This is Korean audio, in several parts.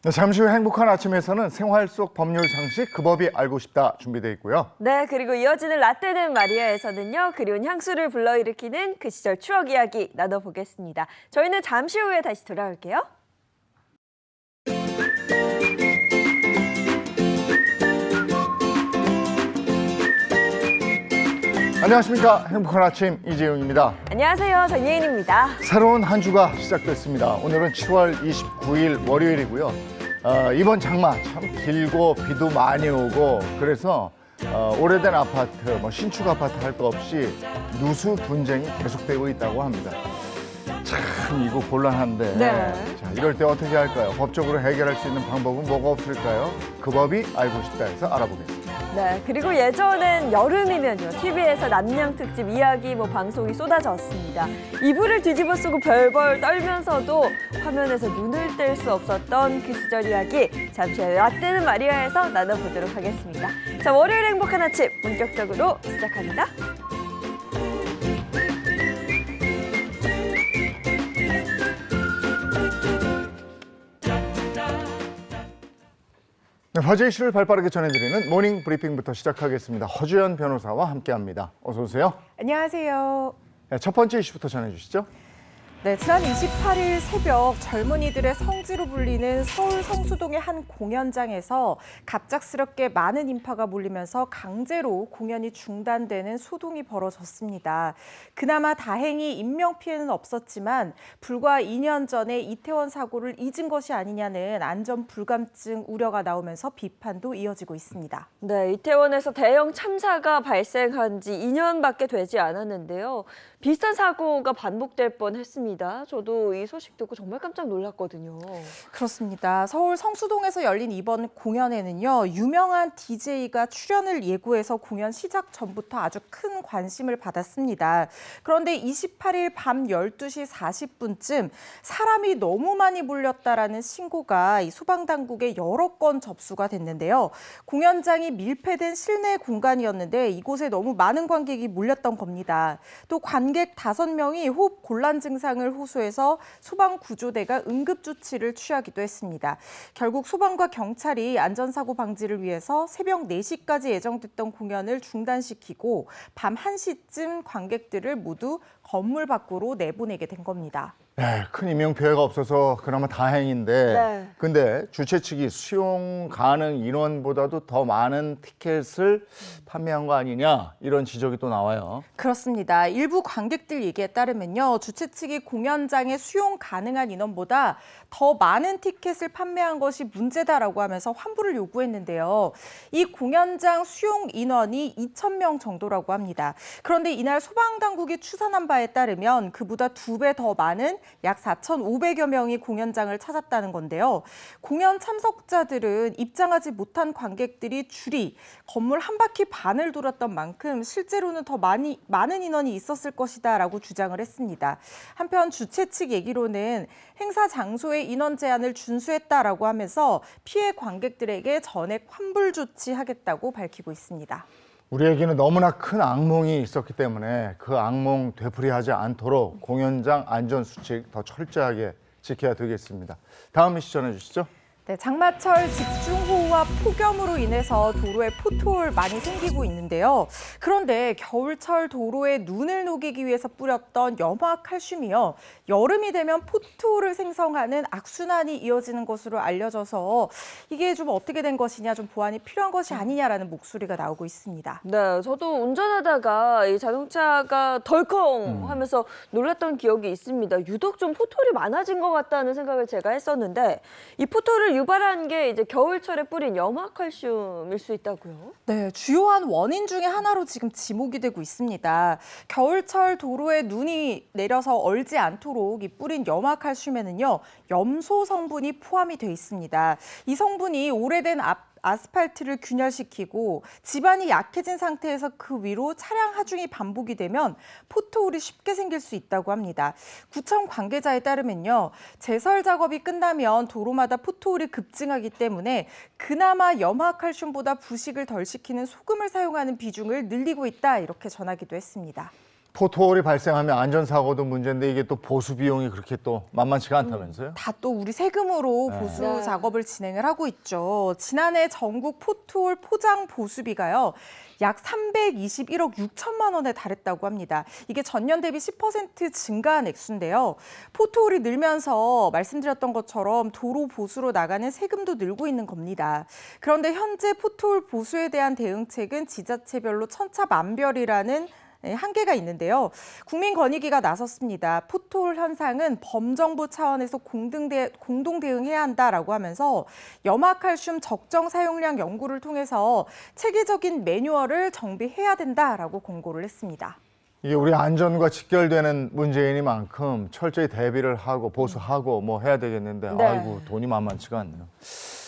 네, 잠시 후 행복한 아침에서는 생활 속 법률 상식 그 법이 알고 싶다 준비되어 있고요. 네, 그리고 이어지는 라떼는 마리아에서는요. 그리운 향수를 불러일으키는 그 시절 추억 이야기 나눠보겠습니다. 저희는 잠시 후에 다시 돌아올게요. 안녕하십니까. 행복한 아침 이재용입니다. 안녕하세요. 전예인입니다. 새로운 한 주가 시작됐습니다. 오늘은 7월 29일 월요일이고요. 이번 장마 참 길고 비도 많이 오고 그래서 오래된 아파트, 신축 아파트 할 거 없이 누수 분쟁이 계속되고 있다고 합니다. 참 이거 곤란한데 네. 자, 이럴 때 어떻게 할까요? 법적으로 해결할 수 있는 방법은 뭐가 없을까요? 그 법이 알고 싶다 해서 알아보겠습니다. 네, 그리고 예전엔 여름이면요. TV에서 남양특집 이야기 방송이 쏟아졌습니다. 이불을 뒤집어 쓰고 별벌 떨면서도 화면에서 눈을 뗄 수 없었던 그 시절 이야기 잠시 후에 라떼는 마리아에서 나눠보도록 하겠습니다. 자, 월요일 행복한 아침 본격적으로 시작합니다. 네, 화제 이슈를 발빠르게 전해드리는 모닝 브리핑부터 시작하겠습니다. 허주연 변호사와 함께합니다. 어서 오세요. 안녕하세요. 네, 첫 번째 이슈부터 전해주시죠. 네, 지난 28일 새벽 젊은이들의 성지로 불리는 서울 성수동의 한 공연장에서 갑작스럽게 많은 인파가 몰리면서 강제로 공연이 중단되는 소동이 벌어졌습니다. 그나마 다행히 인명피해는 없었지만 불과 2년 전에 이태원 사고를 잊은 것이 아니냐는 안전 불감증 우려가 나오면서 비판도 이어지고 있습니다. 네, 이태원에서 대형 참사가 발생한 지 2년밖에 되지 않았는데요. 비슷한 사고가 반복될 뻔했습니다. 저도 이 소식 듣고 정말 깜짝 놀랐거든요. 그렇습니다. 서울 성수동에서 열린 이번 공연에는요. 유명한 DJ가 출연을 예고해서 공연 시작 전부터 아주 큰 관심을 받았습니다. 그런데 28일 밤 12시 40분쯤 사람이 너무 많이 몰렸다라는 신고가 소방당국에 여러 건 접수가 됐는데요. 공연장이 밀폐된 실내 공간이었는데 이곳에 너무 많은 관객이 몰렸던 겁니다. 또 관객 5명이 호흡 곤란 증상을 호소해서 소방구조대가 응급조치를 취하기도 했습니다. 결국 소방과 경찰이 안전사고 방지를 위해서 새벽 4시까지 예정됐던 공연을 중단시키고 밤 1시쯤 관객들을 모두 건물 밖으로 내보내게 된 겁니다. 네, 큰 인명피해가 없어서 그나마 다행인데 네. 근데 주최 측이 수용 가능 인원보다도 더 많은 티켓을 판매한 거 아니냐 이런 지적이 또 나와요. 그렇습니다. 일부 관객들 얘기에 따르면요. 주최 측이 공연장에 수용 가능한 인원보다 더 많은 티켓을 판매한 것이 문제다라고 하면서 환불을 요구했는데요. 이 공연장 수용 인원이 2,000명 정도라고 합니다. 그런데 이날 소방당국이 추산한 바에 따르면 그보다 2배 더 많은 약 4,500여 명이 공연장을 찾았다는 건데요. 공연 참석자들은 입장하지 못한 관객들이 줄이 건물 한 바퀴 반을 돌았던 만큼 실제로는 더 많은 인원이 있었을 것이다라고 주장을 했습니다. 한편 주최 측 얘기로는 행사 장소의 인원 제한을 준수했다라고 하면서 피해 관객들에게 전액 환불 조치하겠다고 밝히고 있습니다. 우리에게는 너무나 큰 악몽이 있었기 때문에 그 악몽 되풀이하지 않도록 공연장 안전수칙 더 철저하게 지켜야 되겠습니다. 다음 이슈 전해주시죠. 네, 장마철 집중호우와 폭염으로 인해서 도로에 포토홀 많이 생기고 있는데요. 그런데 겨울철 도로에 눈을 녹이기 위해서 뿌렸던 염화칼슘이요. 여름이 되면 포토홀을 생성하는 악순환이 이어지는 것으로 알려져서 이게 좀 어떻게 된 것이냐, 좀 보완이 필요한 것이 아니냐라는 목소리가 나오고 있습니다. 네, 저도 운전하다가 이 자동차가 덜컹 하면서 놀랐던 기억이 있습니다. 유독 좀 포토홀이 많아진 것 같다는 생각을 제가 했었는데 이 포토홀을 유발한 게 이제 겨울철에 뿌린 염화칼슘일 수 있다고요? 네, 주요한 원인 중에 하나로 지금 지목이 되고 있습니다. 겨울철 도로에 눈이 내려서 얼지 않도록 이 뿌린 염화칼슘에는요, 염소 성분이 포함이 돼 있습니다. 이 성분이 오래된 아스팔트를 균열시키고 지반이 약해진 상태에서 그 위로 차량 하중이 반복이 되면 포토홀이 쉽게 생길 수 있다고 합니다. 구청 관계자에 따르면요. 제설 작업이 끝나면 도로마다 포토홀이 급증하기 때문에 그나마 염화칼슘보다 부식을 덜 시키는 소금을 사용하는 비중을 늘리고 있다 이렇게 전하기도 했습니다. 포토홀이 발생하면 안전사고도 문제인데 이게 또 보수 비용이 그렇게 또 만만치가 않다면서요? 다 또 우리 세금으로 네. 보수 네. 작업을 진행을 하고 있죠. 지난해 전국 포트홀 포장 보수비가요. 약 321억 6천만 원에 달했다고 합니다. 이게 전년 대비 10% 증가한 액수인데요. 포트홀이 늘면서 말씀드렸던 것처럼 도로 보수로 나가는 세금도 늘고 있는 겁니다. 그런데 현재 포트홀 보수에 대한 대응책은 지자체별로 천차만별이라는 한계가 있는데요. 국민권익위가 나섰습니다. 포트홀 현상은 범정부 차원에서 공동 대응해야 한다라고 하면서 염화칼슘 적정 사용량 연구를 통해서 체계적인 매뉴얼을 정비해야 된다라고 권고를 했습니다. 이게 우리 안전과 직결되는 문제이니만큼 철저히 대비를 하고 보수하고 뭐 해야 되겠는데 네. 아이고 돈이 만만치가 않네요.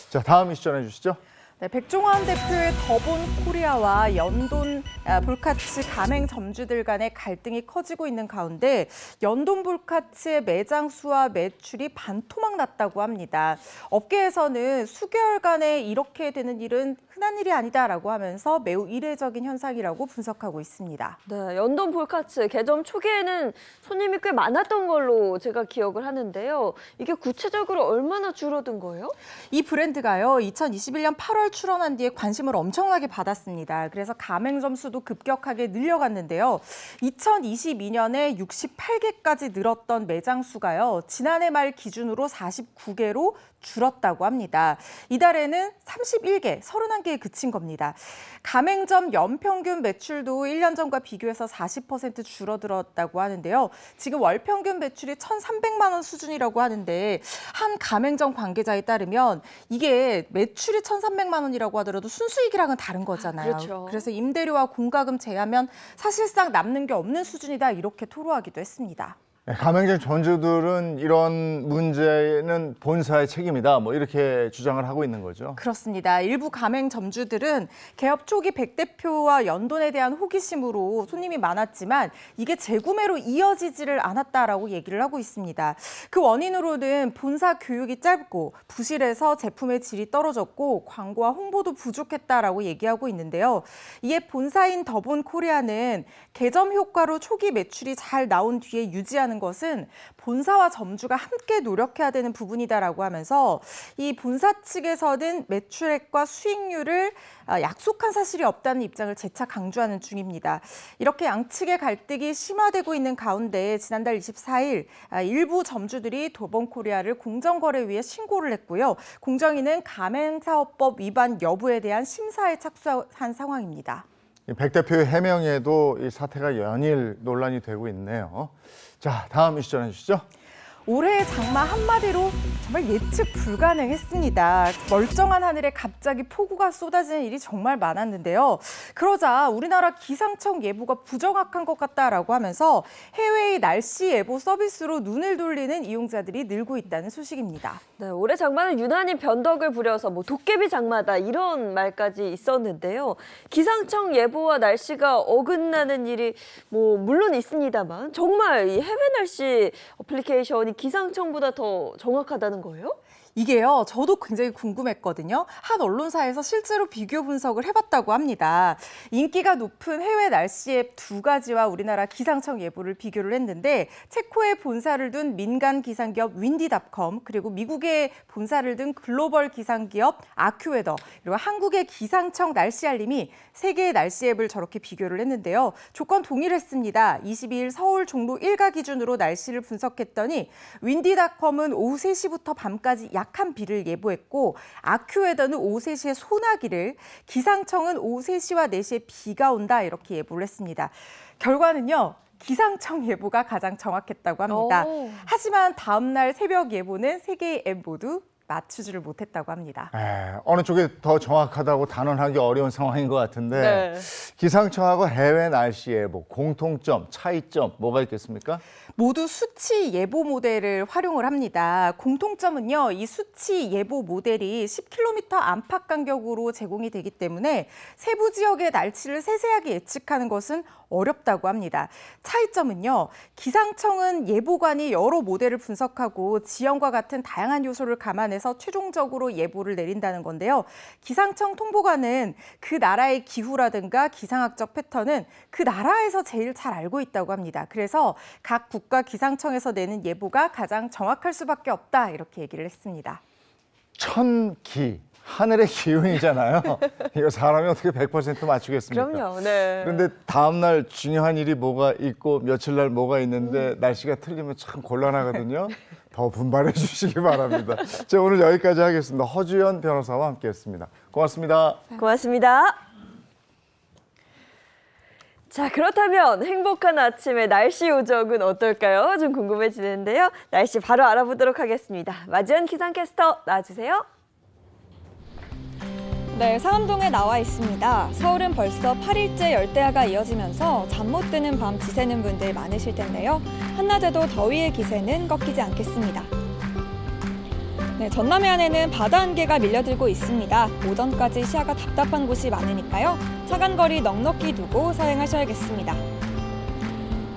자, 다음 이슈 전해주시죠. 네, 백종원 대표의 더본 코리아와 연돈 볼카츠 가맹 점주들 간의 갈등이 커지고 있는 가운데 연돈 볼카츠의 매장 수와 매출이 반토막 났다고 합니다. 업계에서는 수개월간에 이렇게 되는 일은 흔한 일이 아니다라고 하면서 매우 이례적인 현상이라고 분석하고 있습니다. 네, 연돈 볼카츠 개점 초기에는 손님이 꽤 많았던 걸로 제가 기억을 하는데요. 이게 구체적으로 얼마나 줄어든 거예요? 이 브랜드가요, 2021년 8월 출원한 뒤에 관심을 엄청나게 받았습니다. 그래서 가맹점 수도 급격하게 늘려갔는데요. 2022년에 68개까지 늘었던 매장 수가요, 지난해 말 기준으로 49개로 줄었다고 합니다. 이달에는 31개, 31개에 그친 겁니다. 가맹점 연평균 매출도 1년 전과 비교해서 40% 줄어들었다고 하는데요. 지금 월평균 매출이 1,300만 원 수준이라고 하는데 한 가맹점 관계자에 따르면 이게 매출이 1,300만 원이라고 하더라도 순수익이랑은 다른 거잖아요. 그렇죠. 그래서 임대료와 공과금 제하면 사실상 남는 게 없는 수준이다 이렇게 토로하기도 했습니다. 네, 가맹점 점주들은 이런 문제는 본사의 책임이다 뭐 이렇게 주장을 하고 있는 거죠. 그렇습니다. 일부 가맹점주들은 개업 초기 백 대표와 연돈에 대한 호기심으로 손님이 많았지만 이게 재구매로 이어지지를 않았다라고 얘기를 하고 있습니다. 그 원인으로는 본사 교육이 짧고 부실해서 제품의 질이 떨어졌고 광고와 홍보도 부족했다라고 얘기하고 있는데요. 이에 본사인 더본 코리아는 개점 효과로 초기 매출이 잘 나온 뒤에 유지하는 것은 본사와 점주가 함께 노력해야 되는 부분이다라고 하면서 이 본사 측에서는 매출액과 수익률을 약속한 사실이 없다는 입장을 재차 강조하는 중입니다. 이렇게 양측의 갈등이 심화되고 있는 가운데 지난달 24일 일부 점주들이 더본코리아를 공정거래위에 신고를 했고요. 공정위는 가맹사업법 위반 여부에 대한 심사에 착수한 상황입니다. 백 대표의 해명에도 이 사태가 연일 논란이 되고 있네요. 자, 다음 이슈 전해주시죠. 올해의 장마 한마디로 정말 예측 불가능했습니다. 멀쩡한 하늘에 갑자기 폭우가 쏟아지는 일이 정말 많았는데요. 그러자 우리나라 기상청 예보가 부정확한 것 같다라고 하면서 해외의 날씨 예보 서비스로 눈을 돌리는 이용자들이 늘고 있다는 소식입니다. 네, 올해 장마는 유난히 변덕을 부려서 뭐 도깨비 장마다 이런 말까지 있었는데요. 기상청 예보와 날씨가 어긋나는 일이 뭐 물론 있습니다만 정말 이 해외 날씨 어플리케이션이 기상청보다 더 정확하다는 거예요? 이게요, 저도 굉장히 궁금했거든요. 한 언론사에서 실제로 비교 분석을 해봤다고 합니다. 인기가 높은 해외 날씨 앱 2가지와 우리나라 기상청 예보를 비교를 했는데 체코에 본사를 둔 민간 기상기업 윈디닷컴, 그리고 미국에 본사를 둔 글로벌 기상기업 아큐웨더, 그리고 한국의 기상청 날씨 알림이 3개의 날씨 앱을 저렇게 비교를 했는데요. 조건 동일했습니다. 22일 서울 종로 1가 기준으로 날씨를 분석했더니 윈디닷컴은 오후 3시부터 밤까지 약한 비를 예보했고 아큐웨더는 오후 3시에 소나기를, 기상청은 오후 3시와 4시에 비가 온다 이렇게 예보를 했습니다. 결과는요, 기상청 예보가 가장 정확했다고 합니다. 오. 하지만 다음 날 새벽 예보는 3개의 앱 모두 맞추지를 못했다고 합니다. 어느 쪽이 더 정확하다고 단언하기 어려운 상황인 것 같은데 네. 기상청하고 해외 날씨 예보 공통점, 차이점 뭐가 있겠습니까? 모두 수치 예보 모델을 활용을 합니다. 공통점은요, 이 수치 예보 모델이 10km 안팎 간격으로 제공이 되기 때문에 세부 지역의 날씨를 세세하게 예측하는 것은 어렵다고 합니다. 차이점은요, 기상청은 예보관이 여러 모델을 분석하고 지형과 같은 다양한 요소를 감안해서 최종적으로 예보를 내린다는 건데요. 기상청 통보관은 그 나라의 기후라든가 기상학적 패턴은 그 나라에서 제일 잘 알고 있다고 합니다. 그래서 각 국가 기상청에서 내는 예보가 가장 정확할 수밖에 없다 이렇게 얘기를 했습니다. 천기, 하늘의 기운이잖아요. 이거 사람이 어떻게 100% 맞추겠습니까? 그럼요. 네. 그런데 다음 날 중요한 일이 뭐가 있고 며칠 날 뭐가 있는데 날씨가 틀리면 참 곤란하거든요. 더 분발해 주시기 바랍니다. 자, 오늘 여기까지 하겠습니다. 허주연 변호사와 함께했습니다. 고맙습니다. 고맙습니다. 자, 그렇다면 행복한 아침의 날씨 요정은 어떨까요? 좀 궁금해지는데요. 날씨 바로 알아보도록 하겠습니다. 마지연 기상캐스터 나와주세요. 네, 상암동에 나와 있습니다. 서울은 벌써 8일째 열대야가 이어지면서 잠 못 드는 밤 지새는 분들 많으실 텐데요. 한낮에도 더위의 기세는 꺾이지 않겠습니다. 네, 전남 해안에는 바다 안개가 밀려들고 있습니다. 오전까지 시야가 답답한 곳이 많으니까요. 차간 거리 넉넉히 두고 사용하셔야겠습니다.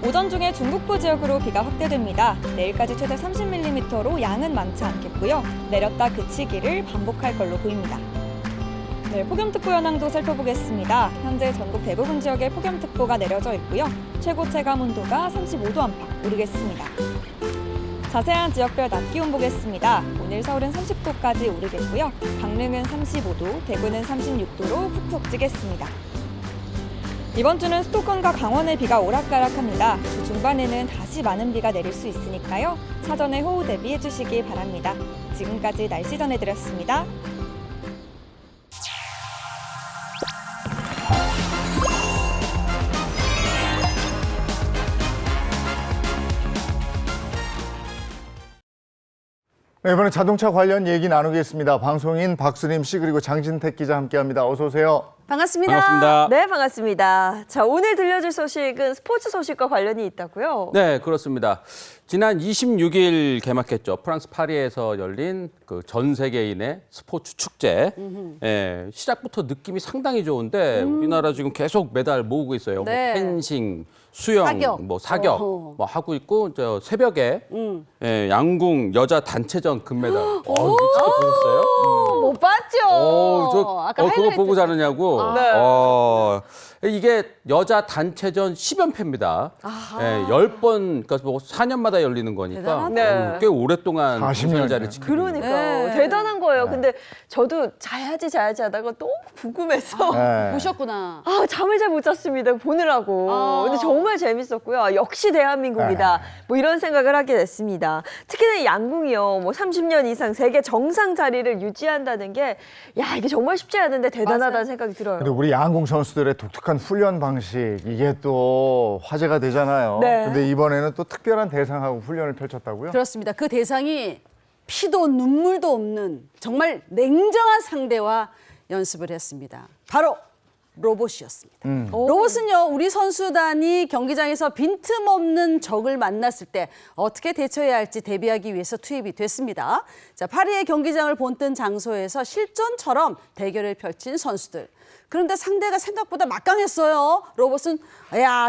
오전 중에 중북부 지역으로 비가 확대됩니다. 내일까지 최대 30mm로 양은 많지 않겠고요. 내렸다 그치기를 반복할 걸로 보입니다. 네, 폭염특보 현황도 살펴보겠습니다. 현재 전국 대부분 지역에 폭염특보가 내려져 있고요. 최고 체감 온도가 35도 안팎 오르겠습니다. 자세한 지역별 낮 기온 보겠습니다. 오늘 서울은 30도까지 오르겠고요. 강릉은 35도, 대구는 36도로 푹푹 찌겠습니다. 이번 주는 수도권과 강원의 비가 오락가락합니다. 주 중반에는 다시 많은 비가 내릴 수 있으니까요. 사전에 호우 대비해 주시기 바랍니다. 지금까지 날씨 전해드렸습니다. 네, 이번에 자동차 관련 얘기 나누겠습니다. 방송인 박수림 씨 그리고 장진택 기자 함께합니다. 어서 오세요. 반갑습니다. 반갑습니다. 네, 반갑습니다. 자, 오늘 들려줄 소식은 스포츠 소식과 관련이 있다고요? 네, 그렇습니다. 지난 26일 개막했죠. 프랑스 파리에서 열린 그 전 세계인의 스포츠 축제. 예, 시작부터 느낌이 상당히 좋은데 우리나라 지금 계속 메달 모으고 있어요. 네. 뭐 펜싱, 수영, 사격. 사격 뭐 하고 있고 저 새벽에 예, 양궁 여자 단체전 금메달. 이거 보셨어요? 못 봤죠. 아까 그거 하이라이트. 보고 자느냐고. 네. 이게 여자 단체전 10연패입니다. 예, 10번, 그러니까 뭐 4년마다 열리는 거니까 대단하다. 네. 꽤 오랫동안 40 년이네. 우승자를 지키고 있는 거예요. 그러니까요. 네. 대단한 거예요. 근데 저도 자야지 하다가 너무 궁금해서 네. 보셨구나. 아, 잠을 잘 못 잤습니다. 보느라고. 아. 근데 정말 재밌었고요. 아, 역시 대한민국이다. 뭐 이런 생각을 하게 됐습니다. 특히나 이 양궁이요. 뭐 30년 이상 세계 정상 자리를 유지한다는 게 야, 이게 정말 쉽지 않은데 대단하다는 맞아요. 생각이 들어요. 근데 우리 양궁 선수들의 독특한 훈련 방식 이게 또 화제가 되잖아요. 네. 근데 이번에는 또 특별한 대상하고 훈련을 펼쳤다고요? 그렇습니다. 그 대상이 피도 눈물도 없는 정말 냉정한 상대와 연습을 했습니다. 바로 로봇이었습니다. 로봇은요, 우리 선수단이 경기장에서 빈틈없는 적을 만났을 때 어떻게 대처해야 할지 대비하기 위해서 투입이 됐습니다. 자, 파리의 경기장을 본뜬 장소에서 실전처럼 대결을 펼친 선수들. 그런데 상대가 생각보다 막강했어요. 로봇은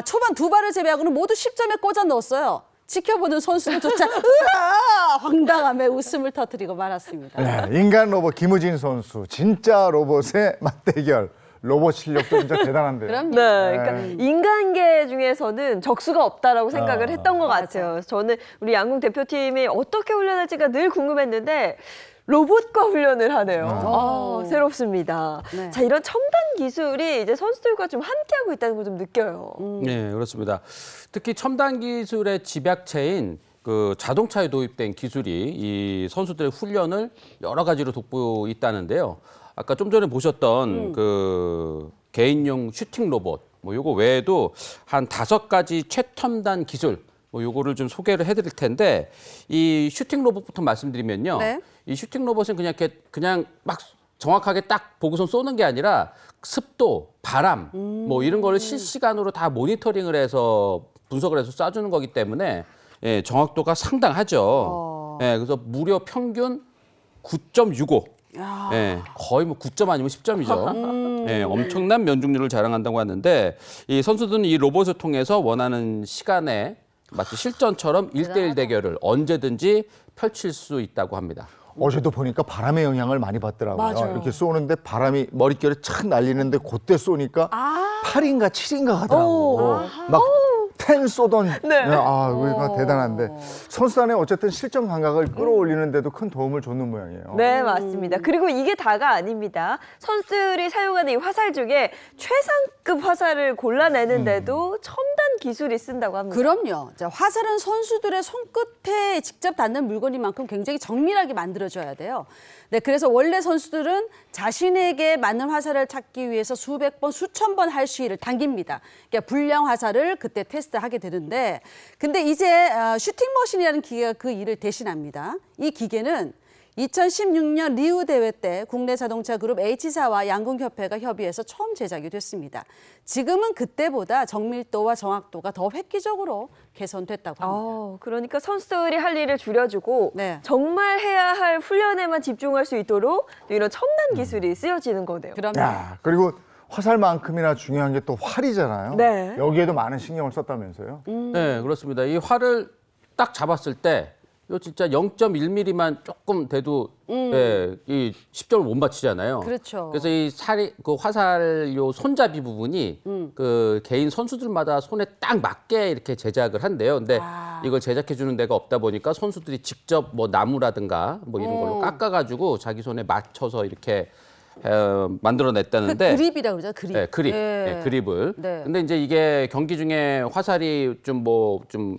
초반 2발을 제외하고는 모두 10점에 꽂아 넣었어요. 지켜보는 선수들조차 으아! 황당함에 웃음을 터뜨리고 말았습니다. 네, 인간 로봇 김우진 선수 진짜 로봇의 맞대결. 로봇 실력도 진짜 대단한데요. 그럼요. 네, 그러니까 인간계 중에서는 적수가 없다라고 생각을 했던 것 맞아. 같아요. 그래서 저는 우리 양궁 대표팀이 어떻게 훈련할지가 늘 궁금했는데 로봇과 훈련을 하네요. 아, 새롭습니다. 네. 자, 이런 첨단 기술이 이제 선수들과 좀 함께하고 있다는 걸 좀 느껴요. 네, 그렇습니다. 특히 첨단 기술의 집약체인 그 자동차에 도입된 기술이 이 선수들의 훈련을 여러 가지로 돕고 있다는데요. 아까 좀 전에 보셨던 그 개인용 슈팅 로봇, 뭐 요거 외에도 한 5가지 최첨단 기술, 뭐 요거를 좀 소개를 해드릴 텐데 이 슈팅 로봇부터 말씀드리면요. 네. 이 슈팅 로봇은 그냥 막 정확하게 딱 보고선 쏘는 게 아니라 습도, 바람, 뭐 이런 거를 실시간으로 다 모니터링을 해서 분석을 해서 쏴주는 거기 때문에 예, 정확도가 상당하죠. 예, 그래서 무려 평균 9.65. 예, 거의 뭐 9점 아니면 10점이죠. 예, 엄청난 면중률을 자랑한다고 하는데 이 선수들은 이 로봇을 통해서 원하는 시간에 마치 실전처럼 1대1 대결을 언제든지 펼칠 수 있다고 합니다. 어제도 보니까 바람의 영향을 많이 받더라고요. 맞아요. 이렇게 쏘는데 바람이 머릿결에 착 날리는데 그때 쏘니까 8인가 7인가 하더라고. 막 텐 쏘던. 네. 그러니까 대단한데 선수단의 어쨌든 실전 감각을 끌어올리는데도 큰 도움을 줬는 모양이에요. 네, 맞습니다. 그리고 이게 다가 아닙니다. 선수들이 사용하는 이 화살 중에 최상급 화살을 골라내는데도 첨단 기술이 쓴다고 합니다. 그럼요. 자, 화살은 선수들의 손끝에 직접 닿는 물건인 만큼 굉장히 정밀하게 만들어져야 돼요. 네, 그래서 원래 선수들은 자신에게 맞는 화살을 찾기 위해서 수백 번, 수천 번 할 수위를 당깁니다. 그러니까 불량 화살을 그때 테스트하게 되는데, 근데 이제 슈팅머신이라는 기계가 그 일을 대신합니다. 이 기계는 2016년 리우 대회 때 국내 자동차 그룹 H사와 양궁협회가 협의해서 처음 제작이 됐습니다. 지금은 그때보다 정밀도와 정확도가 더 획기적으로 개선됐다고 합니다. 그러니까 선수들이 할 일을 줄여주고 네. 정말 해야 할 훈련에만 집중할 수 있도록 이런 첨단 기술이 쓰여지는 거네요. 그럼요. 야, 그리고 화살만큼이나 중요한 게 또 활이잖아요. 네. 여기에도 많은 신경을 썼다면서요? 네, 그렇습니다. 이 활을 딱 잡았을 때, 이 진짜 0.1mm만 조금 돼도 예, 이 10점을 못 맞히잖아요. 그렇죠. 그래서 이 살이 그 화살 요 손잡이 부분이 그 개인 선수들마다 손에 딱 맞게 이렇게 제작을 한대요. 근데 이걸 제작해 주는 데가 없다 보니까 선수들이 직접 뭐 나무라든가 뭐 이런 걸로 깎아가지고 자기 손에 맞춰서 이렇게 만들어냈다는데. 그 그립이라고 그러죠, 그립. 네, 그립. 예. 네, 그립을. 네. 근데 이제 이게 경기 중에 화살이 좀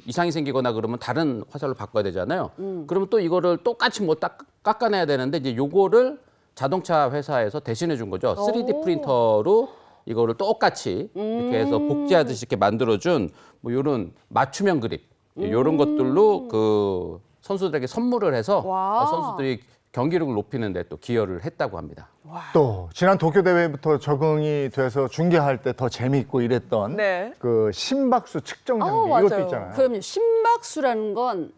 이상이 생기거나 그러면 다른 화살로 바꿔야 되잖아요. 그러면 또 이거를 똑같이 뭐 딱 깎아내야 되는데 이제 요거를 자동차 회사에서 대신해 준 거죠. 3D 프린터로 이거를 똑같이 이렇게 해서 복제하듯이 이렇게 만들어준 뭐 요런 맞춤형 그립. 요런 것들로 그 선수들에게 선물을 해서 와. 선수들이 경기력을 높이는 데 또 기여를 했다고 합니다. 또 지난 도쿄 대회부터 적응이 돼서 중계할 때 더 재미있고 이랬던 네. 그 심박수 측정 장비 맞아요. 이것도 있잖아요. 그럼요. 심박수라는 건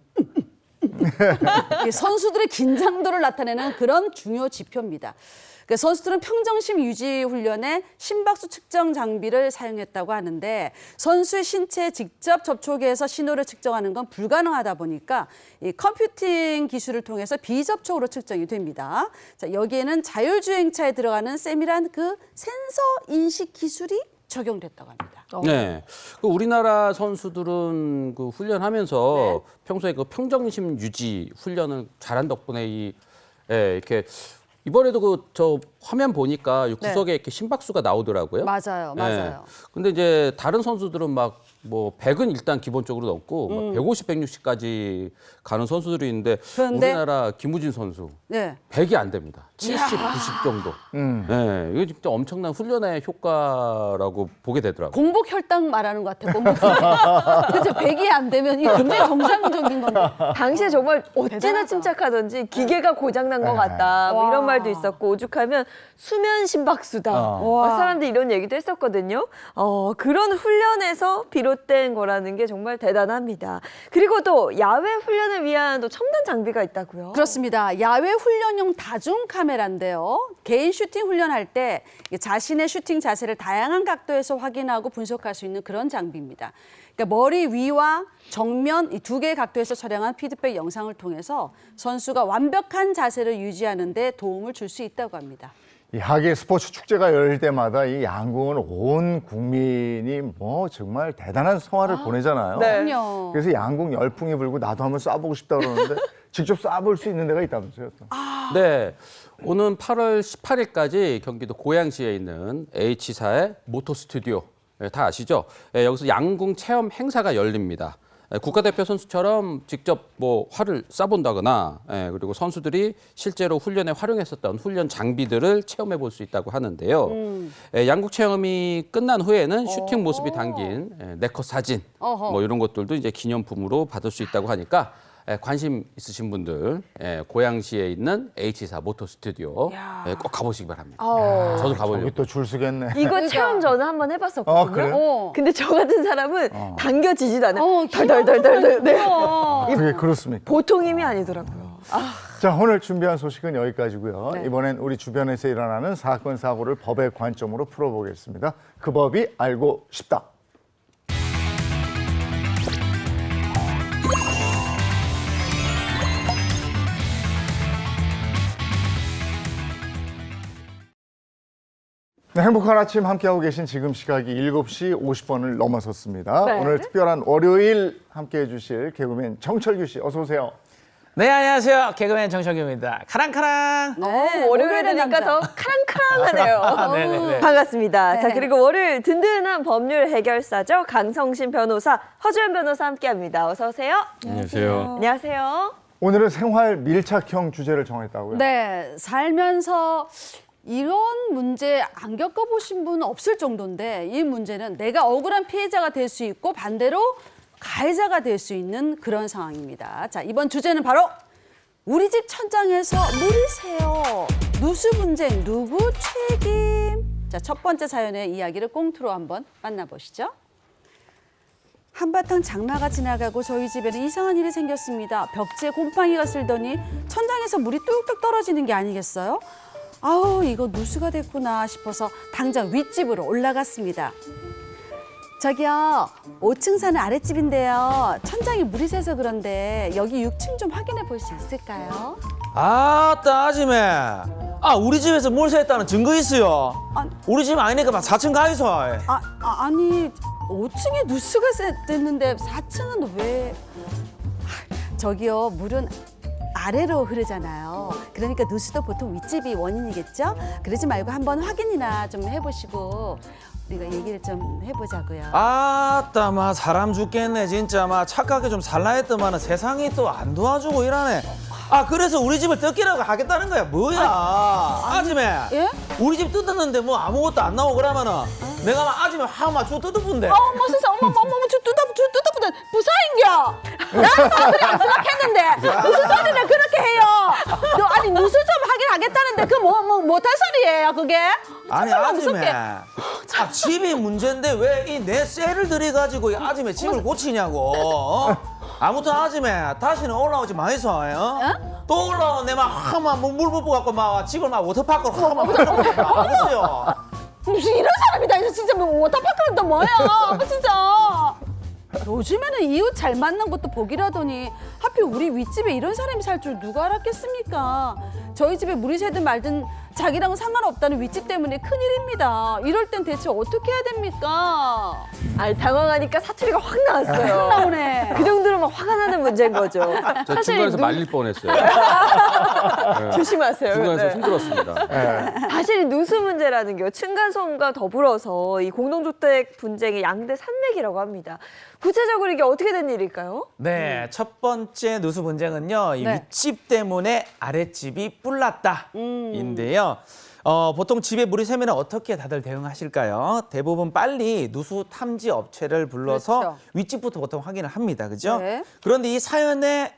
이 선수들의 긴장도를 나타내는 그런 중요 지표입니다. 그 선수들은 평정심 유지 훈련에 심박수 측정 장비를 사용했다고 하는데 선수의 신체에 직접 접촉해서 신호를 측정하는 건 불가능하다 보니까 이 컴퓨팅 기술을 통해서 비접촉으로 측정이 됩니다. 자, 여기에는 자율주행차에 들어가는 세밀한 그 센서 인식 기술이 적용됐다고 합니다. 네. 그 우리나라 선수들은 그 훈련하면서 평소에 그 평정심 유지 훈련을 잘한 덕분에 이렇게 이번에도 그 저 화면 보니까 이 구석에 이렇게 심박수가 나오더라고요. 맞아요, 맞아요. 근데 이제 다른 선수들은 막 뭐 100은 일단 기본적으로 넘고 막 150, 160까지 가는 선수들이 있는데 그런데? 우리나라 김우진 선수 네. 100이 안 됩니다. 70, 90 정도. 네, 이게 진짜 엄청난 훈련의 효과라고 보게 되더라고요. 공복 혈당 말하는 것 같아요. 공복 혈당. 그래서 100이 안 되면 이게 굉장히 정상적인 건데. 당시에 정말 어찌나 대단하다. 침착하던지 기계가 고장난 것 같다 뭐 이런 말도 있었고 오죽하면 수면 심박수다 사람들이 이런 얘기도 했었거든요. 그런 훈련에서 비롯된 거라는 게 정말 대단합니다. 그리고 또 야외 훈련을 위한 또 첨단 장비가 있다고요. 그렇습니다. 야외 훈련용 다중 카메라인데요. 개인 슈팅 훈련할 때 자신의 슈팅 자세를 다양한 각도에서 확인하고 분석할 수 있는 그런 장비입니다. 그러니까 머리 위와 정면 이 두 개의 각도에서 촬영한 피드백 영상을 통해서 선수가 완벽한 자세를 유지하는 데 도움을 줄 수 있다고 합니다. 이 하계 스포츠 축제가 열릴 때마다 이 양궁은 온 국민이 뭐 정말 대단한 성화를 보내잖아요. 네. 그럼요. 그래서 양궁 열풍이 불고 나도 한번 쏴보고 싶다 그러는데 직접 쏴볼 수 있는 데가 있다면서요. 또. 네. 오는 8월 18일까지 경기도 고양시에 있는 H사의 모터 스튜디오. 다 아시죠? 여기서 양궁 체험 행사가 열립니다. 국가대표 선수처럼 직접 뭐 활을 쏴본다거나 그리고 선수들이 실제로 훈련에 활용했었던 훈련 장비들을 체험해 볼 수 있다고 하는데요. 양궁 체험이 끝난 후에는 슈팅 모습이 담긴 네컷 사진 뭐 이런 것들도 이제 기념품으로 받을 수 있다고 하니까 관심 있으신 분들 고양시에 있는 H사 모터 스튜디오 꼭 가보시기 바랍니다. 저도 가보려고. 여기 또 줄 서겠네. 이거 체험 저는 한번 해봤었거든요. 그래요? 근데 저 같은 사람은 당겨지지도 않아요. 덜덜덜덜. 네. 그게 그렇습니까? 보통 힘이 아니더라고요. 자, 오늘 준비한 소식은 여기까지고요. 이번엔 우리 주변에서 일어나는 사건, 사고를 법의 관점으로 풀어보겠습니다. 그 법이 알고 싶다. 네, 행복한 아침 함께하고 계신 지금 시각이 7시 50분을 넘어섰습니다. 네. 오늘 특별한 월요일 함께해 주실 개그맨 정철규 씨 어서 오세요. 네, 안녕하세요. 개그맨 정철규입니다. 카랑카랑. 네, 월요일에 되니까 더 카랑카랑하네요. 네네네. 반갑습니다. 자, 그리고 월요일 든든한 법률 해결사죠. 강성신 변호사, 허주연 변호사 함께합니다. 어서 오세요. 안녕하세요. 안녕하세요. 오늘은 생활 밀착형 주제를 정했다고요? 네, 살면서 이런 문제 안 겪어보신 분은 없을 정도인데 이 문제는 내가 억울한 피해자가 될 수 있고 반대로 가해자가 될 수 있는 그런 상황입니다. 자, 이번 주제는 바로 우리 집 천장에서 물이 새요. 누수 분쟁 누구 책임? 자, 첫 번째 사연의 이야기를 꽁트로 한번 만나보시죠. 한바탕 장마가 지나가고 저희 집에는 이상한 일이 생겼습니다. 벽지에 곰팡이가 쓸더니 천장에서 물이 뚝뚝 떨어지는 게 아니겠어요? 아우, 이거 누수가 됐구나 싶어서 당장 윗집으로 올라갔습니다. 저기요, 5층 사는 아랫집인데요. 천장에 물이 새서 그런데 여기 6층 좀 확인해 볼 수 있을까요? 아따, 아지매. 우리 집에서 물 새했다는 증거 있어요. 우리 집 아니니까 막 4층 가이소. 아니, 5층에 누수가 됐는데 4층은 왜? 저기요, 물은 아래로 흐르잖아요. 그러니까 누수도 보통 윗집이 원인이겠죠? 그러지 말고 한번 확인이나 좀 해보시고 우리가 얘기를 좀 해보자고요. 아따, 마 사람 죽겠네. 진짜 막 착하게 좀 살라 했더만은 세상이 또 안 도와주고 이러네. 그래서 우리 집을 뜯기라고 하겠다는 거야. 뭐야? 아지매. 예? 우리 집 뜯었는데 뭐 아무것도 안 나오고 그러면은 내가 막 아지매 하마 쭉 뜯어본대. 어머 세상 어머 저 뜯어보다 부사인겨. 나는 사람들이 안 생각했는데 무슨 소리를 그렇게 해요? 너 아니 누수 좀 하긴 하겠다는데 그 뭐 못할 소리예요 그게? 아니 참말로 아지매. 무섭게. 집이 문제인데 왜 이 내 쇠를 들여가지고 이 아지매 집을 고치냐고. 아무튼 아지매 다시는 올라오지 마이소. 또 올라오면 내가 막물 붓고 갖고 막 집을 막 워터파크로 확 알겠어요. 무슨 이런 사람이 다 있어 진짜 뭐 워터파크는 또 뭐야? 진짜. 요즘에는 이웃 잘 만난 것도 복이라더니 하필 우리 윗집에 이런 사람이 살 줄 누가 알았겠습니까? 저희 집에 물이 새든 말든 자기랑은 상관없다는 윗집 때문에 큰일입니다. 이럴 땐 대체 어떻게 해야 됩니까? 아니, 당황하니까 사투리가 확 나왔어요. 나오네. 그 정도로만 화가 나는 문제인 거죠. 저 중간에서 말릴 뻔했어요. 조심하세요. 중간에서 네. 힘들었습니다. 사실 이 누수 문제라는 게 층간소음과 더불어서 이 공동주택 분쟁의 양대 산맥이라고 합니다. 구체적으로 이게 어떻게 된 일일까요? 네, 첫 번째 누수 분쟁은요. 이 네. 윗집 때문에 아랫집이 뿔났다인데요. 보통 집에 물이 새면 어떻게 다들 대응하실까요? 대부분 빨리 누수 탐지 업체를 불러서 그렇죠. 윗집부터 보통 확인을 합니다. 그죠? 네. 그런데 이 사연의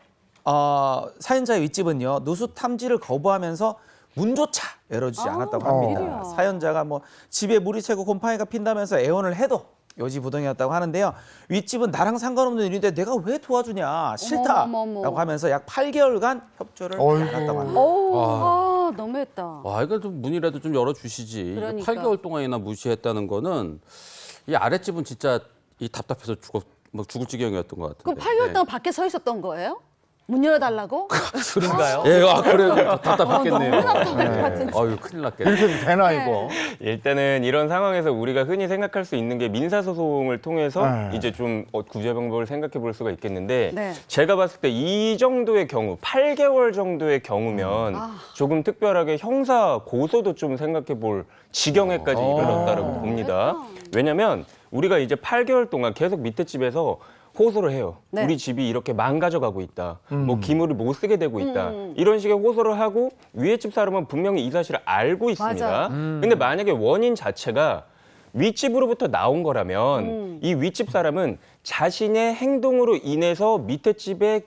사연자의 윗집은요. 누수 탐지를 거부하면서 문조차 열어주지 않았다고 합니다. 웬일이야. 사연자가 뭐 집에 물이 새고 곰팡이가 핀다면서 애원을 해도 요지부동이었다고 하는데요. 윗집은 나랑 상관없는 일인데 내가 왜 도와주냐 싫다라고 어머. 하면서 약 8개월간 협조를 하지 어이구. 않았다고 합니다. 오, 너무했다. 와, 이거 좀 문이라도 좀 열어주시지. 그러니까. 8개월 동안이나 무시했다는 거는 이 아랫집은 진짜 이 답답해서 죽을 지경이었던 것 그럼 같은데. 8개월 동안 밖에 서 있었던 거예요? 문 열어달라고? 그런가요? 예, 그래요. 답답했겠네요. 답답해. 아유, 큰일 났겠네. 이렇게도 되나 이거? 일단은 이런 상황에서 우리가 흔히 생각할 수 있는 게 민사소송을 통해서 네. 이제 좀 구제 방법을 생각해 볼 수가 있겠는데 네. 제가 봤을 때 이 정도의 경우 8개월 정도의 경우면 조금 특별하게 형사 고소도 좀 생각해 볼 지경에까지 이르렀다라고 봅니다. 왜냐면 우리가 이제 8개월 동안 계속 밑에 집에서 호소를 해요. 네. 우리 집이 이렇게 망가져가고 있다. 뭐 기물을 못 쓰게 되고 있다. 이런 식의 호소를 하고 위에 집 사람은 분명히 이 사실을 알고 있습니다. 맞아. 근데 만약에 원인 자체가 윗집으로부터 나온 거라면 이 윗집 사람은 자신의 행동으로 인해서 밑에 집의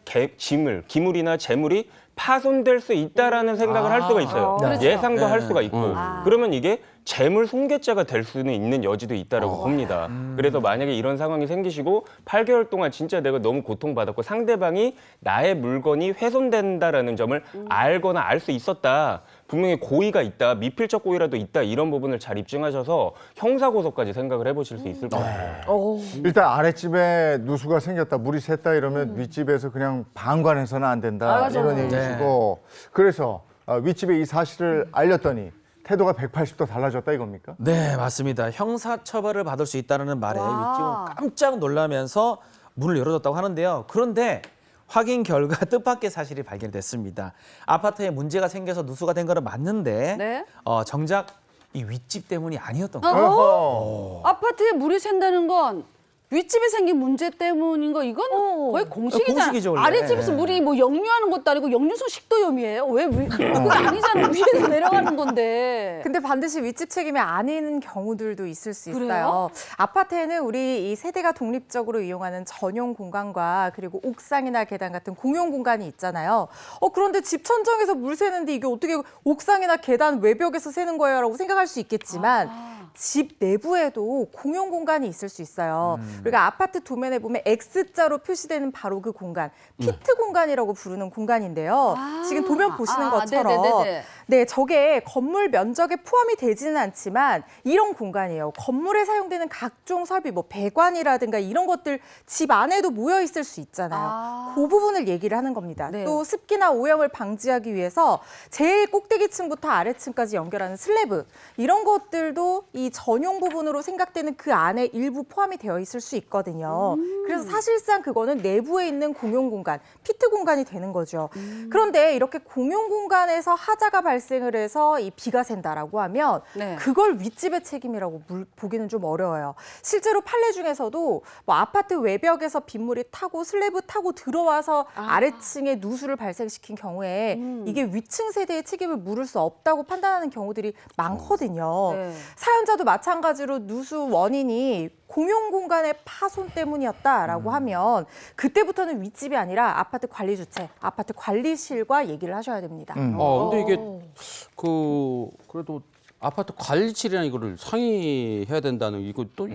기물이나 재물이 파손될 수 있다라는 생각을 할 수가 있어요. 그렇죠. 예상도 할 수가 있고. 아. 그러면 이게 재물 손괴죄가 될 수는 있는 여지도 있다라고 봅니다. 그래서 만약에 이런 상황이 생기시고 8개월 동안 진짜 내가 너무 고통받았고 상대방이 나의 물건이 훼손된다라는 점을 알거나 알 수 있었다. 분명히 고의가 있다, 미필적 고의라도 있다 이런 부분을 잘 입증하셔서 형사고소까지 생각을 해보실 수 있을 것 같아요. 일단 아랫집에 누수가 생겼다, 물이 샜다 이러면 윗집에서 그냥 방관해서는 안 된다 맞아. 이런 얘기시고 그래서 윗집에 이 사실을 알렸더니 태도가 180도 달라졌다 이겁니까? 네, 맞습니다. 형사처벌을 받을 수 있다는 말에 와. 윗집은 깜짝 놀라면서 문을 열어줬다고 하는데요. 그런데 확인 결과 뜻밖의 사실이 발견됐습니다. 아파트에 문제가 생겨서 누수가 된 거는 맞는데 네. 정작 이 윗집 때문이 아니었던 거예요. 어허. 아파트에 물이 샌다는 건 윗집에 생긴 문제 때문인 거 이건 거의 공식이잖아. 공식이죠, 원래. 아랫집에서 물이 뭐 역류하는 것도 아니고 역류성 식도염이에요. 왜 그거 아니잖아. 위에서 내려가는 건데. 근데 반드시 윗집 책임이 아닌 경우들도 있을 수 있어요. 그래요? 아파트에는 우리 이 세대가 독립적으로 이용하는 전용 공간과 그리고 옥상이나 계단 같은 공용 공간이 있잖아요. 그런데 집 천정에서 물 새는데 이게 어떻게 옥상이나 계단 외벽에서 새는 거예요라고 생각할 수 있겠지만 집 내부에도 공용 공간이 있을 수 있어요. 우리가 아파트 도면에 보면 X자로 표시되는 바로 그 공간, 피트 공간이라고 부르는 공간인데요. 지금 도면 보시는 것처럼 네네네네. 네, 저게 건물 면적에 포함이 되지는 않지만 이런 공간이에요. 건물에 사용되는 각종 설비, 뭐 배관이라든가 이런 것들 집 안에도 모여 있을 수 있잖아요. 그 부분을 얘기를 하는 겁니다. 네. 또 습기나 오염을 방지하기 위해서 제일 꼭대기층부터 아래층까지 연결하는 슬래브 이런 것들도 이 전용 부분으로 생각되는 그 안에 일부 포함이 되어 있을 수 있거든요. 그래서 사실상 그거는 내부에 있는 공용 공간, 피트 공간이 되는 거죠. 그런데 이렇게 공용 공간에서 하자가 발생을 해서 이 비가 샌다라고 하면 네. 그걸 윗집의 책임이라고 보기는 좀 어려워요. 실제로 판례 중에서도 뭐 아파트 외벽에서 빗물이 타고 슬래브 타고 들어와서 아래층에 누수를 발생시킨 경우에 이게 위층 세대의 책임을 물을 수 없다고 판단하는 경우들이 많거든요. 네. 사연자도 마찬가지로 누수 원인이 공용 공간의 파손 때문이었다라고 하면 그때부터는 윗집이 아니라 아파트 관리 주체, 아파트 관리실과 얘기를 하셔야 됩니다. 근데 이게 그래도 아파트 관리실이랑 이거를 상의해야 된다는 이건 또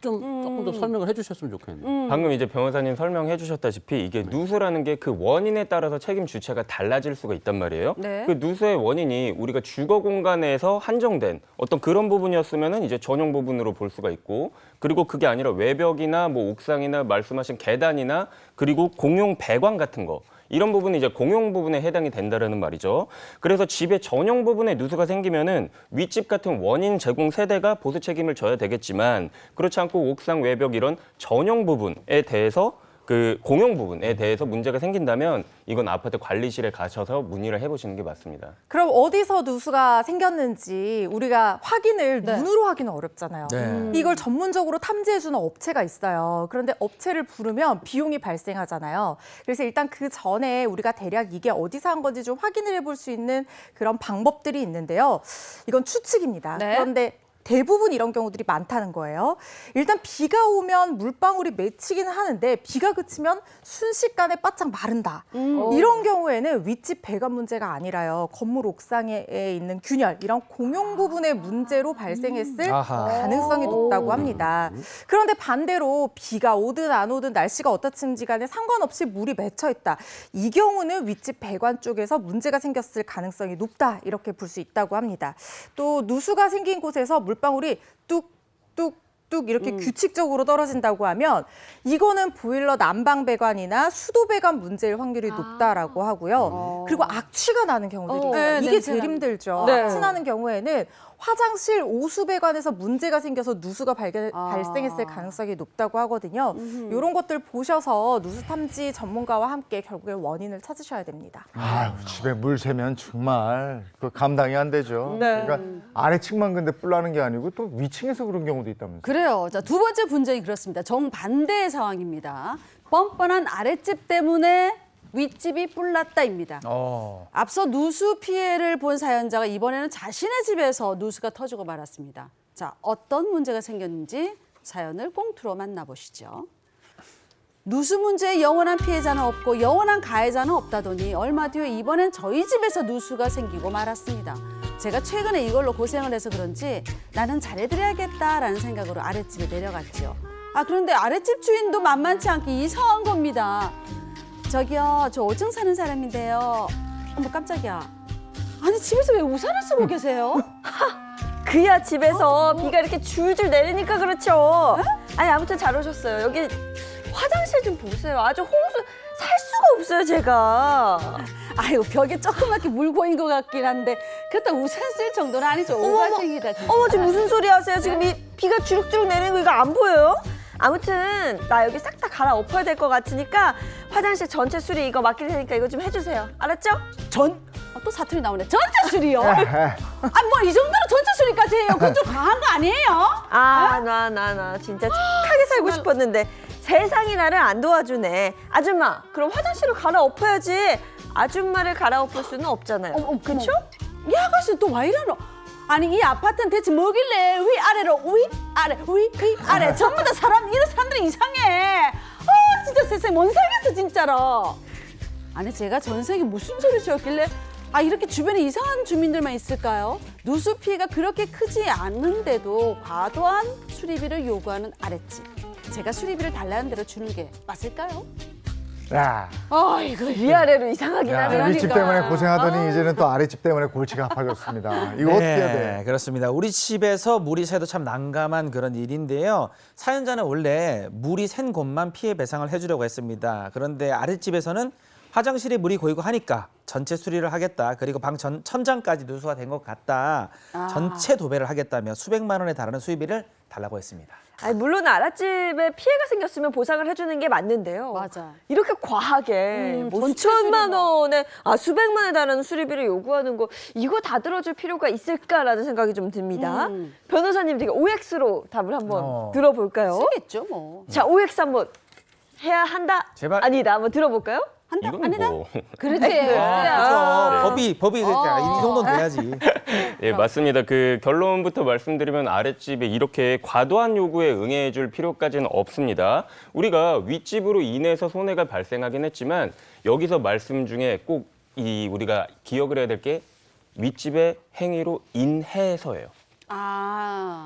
조금 더 설명을 해주셨으면 좋겠네요. 방금 이제 변호사님 설명해 주셨다시피 이게 누수라는 게 그 원인에 따라서 책임 주체가 달라질 수가 있단 말이에요. 네. 그 누수의 원인이 우리가 주거 공간에서 한정된 어떤 그런 부분이었으면은 이제 전용 부분으로 볼 수가 있고, 그리고 그게 아니라 외벽이나 뭐 옥상이나 말씀하신 계단이나 그리고 공용 배관 같은 거, 이런 부분이 이제 공용 부분에 해당이 된다라는 말이죠. 그래서 집의 전용 부분에 누수가 생기면은 윗집 같은 원인 제공 세대가 보수 책임을 져야 되겠지만, 그렇지 않고 옥상 외벽 이런 전용 부분에 대해서 그 공용 부분에 대해서 문제가 생긴다면 이건 아파트 관리실에 가셔서 문의를 해보시는 게 맞습니다. 그럼 어디서 누수가 생겼는지 우리가 확인을 눈으로 하기는 어렵잖아요. 네. 이걸 전문적으로 탐지해주는 업체가 있어요. 그런데 업체를 부르면 비용이 발생하잖아요. 그래서 일단 그 전에 우리가 대략 이게 어디서 한 건지 좀 확인을 해볼 수 있는 그런 방법들이 있는데요. 이건 추측입니다. 네. 그런데 대부분 이런 경우들이 많다는 거예요. 일단 비가 오면 물방울이 맺히기는 하는데 비가 그치면 순식간에 바짝 마른다. 이런 경우에는 윗집 배관 문제가 아니라요. 건물 옥상에 있는 균열, 이런 공용 부분의 문제로 발생했을 아하. 가능성이 높다고 합니다. 그런데 반대로 비가 오든 안 오든 날씨가 어떻든지 간에 상관없이 물이 맺혀 있다. 이 경우는 윗집 배관 쪽에서 문제가 생겼을 가능성이 높다. 이렇게 볼 수 있다고 합니다. 또 누수가 생긴 곳에서 물방울이 뚝뚝뚝 이렇게 규칙적으로 떨어진다고 하면 이거는 보일러 난방 배관이나 수도 배관 문제일 확률이 높다라고 하고요. 그리고 악취가 나는 경우들이 있어요. 네, 이게 냄새 제일 나는. 힘들죠. 네. 악취 나는 경우에는 화장실 오수 배관에서 문제가 생겨서 누수가 발생했을 가능성이 높다고 하거든요. 이런 것들 보셔서 누수 탐지 전문가와 함께 결국에 원인을 찾으셔야 됩니다. 아유, 집에 물 새면 정말 그 감당이 안 되죠. 그러니까 아래층만 근데 뿔나는 게 아니고 또 위층에서 그런 경우도 있다면서요. 그래요. 자, 두 번째 분쟁이 그렇습니다. 정반대의 상황입니다. 뻔뻔한 아랫집 때문에 윗집이 뿔났다입니다. 앞서 누수 피해를 본 사연자가 이번에는 자신의 집에서 누수가 터지고 말았습니다. 자, 어떤 문제가 생겼는지 사연을 꽁트로 만나보시죠. 누수 문제에 영원한 피해자는 없고 영원한 가해자는 없다더니 얼마 뒤에 이번엔 저희 집에서 누수가 생기고 말았습니다. 제가 최근에 이걸로 고생을 해서 그런지 나는 잘해드려야겠다라는 생각으로 아랫집에 내려갔죠. 그런데 아랫집 주인도 만만치 않게 이상한 겁니다. 저기요, 저 5층 사는 사람인데요. 어머, 깜짝이야. 아니, 집에서 왜 우산을 쓰고 계세요? 그야 집에서 비가 이렇게 줄줄 내리니까 그렇죠. 아니 아무튼 잘 오셨어요. 여기 화장실 좀 보세요. 아주 홍수 살 수가 없어요 제가. 아이고, 벽에 조그맣게 물 고인 것 같긴 한데 그렇다 우산 쓸 정도는 아니죠. 오바쟁이다 진짜. 어머, 지금 무슨 소리 하세요? 지금 이 비가 주룩주룩 내리는 거 이거 안 보여요? 아무튼 나 여기 싹 다 갈아엎어야 될 것 같으니까 화장실 전체 수리 이거 맡길 테니까 이거 좀 해주세요. 알았죠? 또 사투리 나오네. 전체 수리요? 뭐 이 정도로 전체 수리까지 해요? 그건 좀 강한 거 아니에요? 아, 나 진짜 착하게 살고 싶었는데 세상이 나를 안 도와주네. 아줌마, 그럼 화장실을 갈아엎어야지. 아줌마를 갈아엎을 수는 없잖아요. 그쵸? 이 아가씨 또 왜 이러노? 아니 이 아파트는 대체 뭐길래 위아래로 위아래 위아래 전부 다 이런 사람들이 이상해. 진짜 세상에 못 살겠어 진짜로. 아니 제가 전생에 무슨 죄를 지었길래 이렇게 주변에 이상한 주민들만 있을까요? 누수 피해가 그렇게 크지 않는데도 과도한 수리비를 요구하는 아랫집. 제가 수리비를 달라는 대로 주는 게 맞을까요? 야, 이거 위아래로 이상하긴 하더라니까. 윗집 때문에 고생하더니 이제는 또 아랫집 때문에 골치가 아파졌습니다. 이거 어떻게 해야 돼? 그렇습니다. 우리 집에서 물이 새도 참 난감한 그런 일인데요. 사연자는 원래 물이 샌 곳만 피해 배상을 해주려고 했습니다. 그런데 아랫집에서는 화장실에 물이 고이고 하니까 전체 수리를 하겠다. 그리고 방 천장까지 누수가 된 것 같다. 전체 도배를 하겠다며 수백만 원에 달하는 수리비를 달라고 했습니다. 아니, 물론 아랫집에 피해가 생겼으면 보상을 해주는 게 맞는데요. 맞아. 이렇게 과하게 뭐 전체 수천만 수리비. 원에 수백만 원에 달하는 수리비를 요구하는 거 이거 다 들어줄 필요가 있을까라는 생각이 좀 듭니다. 변호사님 되게 OX로 답을 한번 들어볼까요? 쓰겠죠 뭐. 자, OX 한번 해야 한다? 제발. 아니다. 한번 들어볼까요? 한다? 이건 아니다? 뭐 그렇지. 그렇죠. 법이 이 정도는 돼야지. 예, 맞습니다. 그 결론부터 말씀드리면 아랫집에 이렇게 과도한 요구에 응해줄 필요까지는 없습니다. 우리가 윗집으로 인해서 손해가 발생하긴 했지만 여기서 말씀 중에 꼭 우리가 기억을 해야 될 게 윗집의 행위로 인해서예요.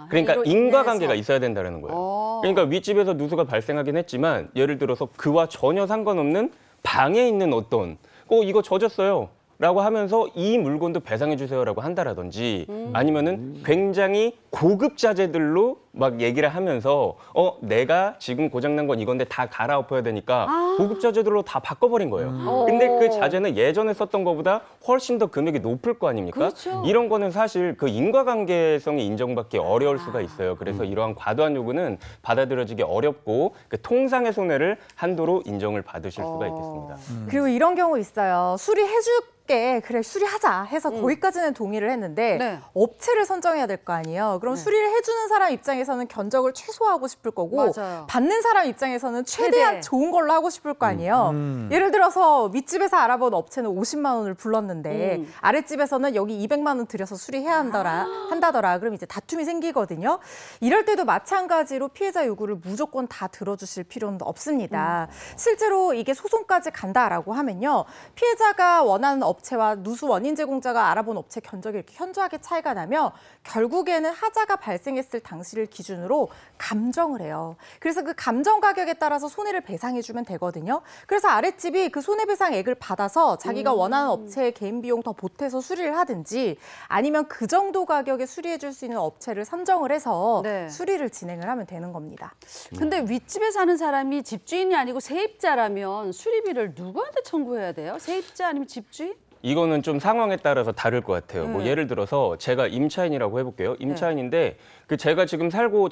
그러니까 행위로 인과관계가 인해서. 있어야 된다는 거예요. 그러니까 윗집에서 누수가 발생하긴 했지만 예를 들어서 그와 전혀 상관없는 방에 있는 어떤 이거 젖었어요 라고 하면서 이 물건도 배상해 주세요라고 한다라든지 아니면은 굉장히 고급 자재들로 막 얘기를 하면서 내가 지금 고장난 건 이건데 다 갈아엎어야 되니까 고급 자재들로 다 바꿔버린 거예요. 근데 그 자재는 예전에 썼던 것보다 훨씬 더 금액이 높을 거 아닙니까? 그렇죠. 이런 거는 사실 그 인과관계성이 인정받기 어려울 수가 있어요. 그래서 이러한 과도한 요구는 받아들여지기 어렵고 그 통상의 손해를 한도로 인정을 받으실 수가 있겠습니다. 그리고 이런 경우 있어요. 수리해줄게. 그래 수리하자 해서 거기까지는 동의를 했는데 네. 업체를 선정해야 될 거 아니에요. 그럼 수리를 해주는 사람 입장에서는 견적을 최소화하고 싶을 거고 맞아요. 받는 사람 입장에서는 최대한 최대. 좋은 걸로 하고 싶을 거 아니에요. 예를 들어서 윗집에서 알아본 업체는 50만 원을 불렀는데 아랫집에서는 여기 200만 원 들여서 수리해야 한다더라. 그럼 이제 다툼이 생기거든요. 이럴 때도 마찬가지로 피해자 요구를 무조건 다 들어주실 필요는 없습니다. 실제로 이게 소송까지 간다라고 하면요. 피해자가 원하는 업체와 누수 원인 제공자가 알아본 업체 견적이 이렇게 현저하게 차이가 나며 결국에는 하자가 발생했을 당시를 기준으로 감정을 해요. 그래서 그 감정 가격에 따라서 손해를 배상해주면 되거든요. 그래서 아랫집이 그 손해배상액을 받아서 자기가 원하는 업체의 개인 비용 더 보태서 수리를 하든지 아니면 그 정도 가격에 수리해줄 수 있는 업체를 선정을 해서 네. 수리를 진행을 하면 되는 겁니다. 근데 윗집에 사는 사람이 집주인이 아니고 세입자라면 수리비를 누구한테 청구해야 돼요? 세입자 아니면 집주인? 이거는 좀 상황에 따라서 다를 것 같아요. 뭐 예를 들어서 제가 임차인이라고 해볼게요. 임차인인데 그 제가 지금 살고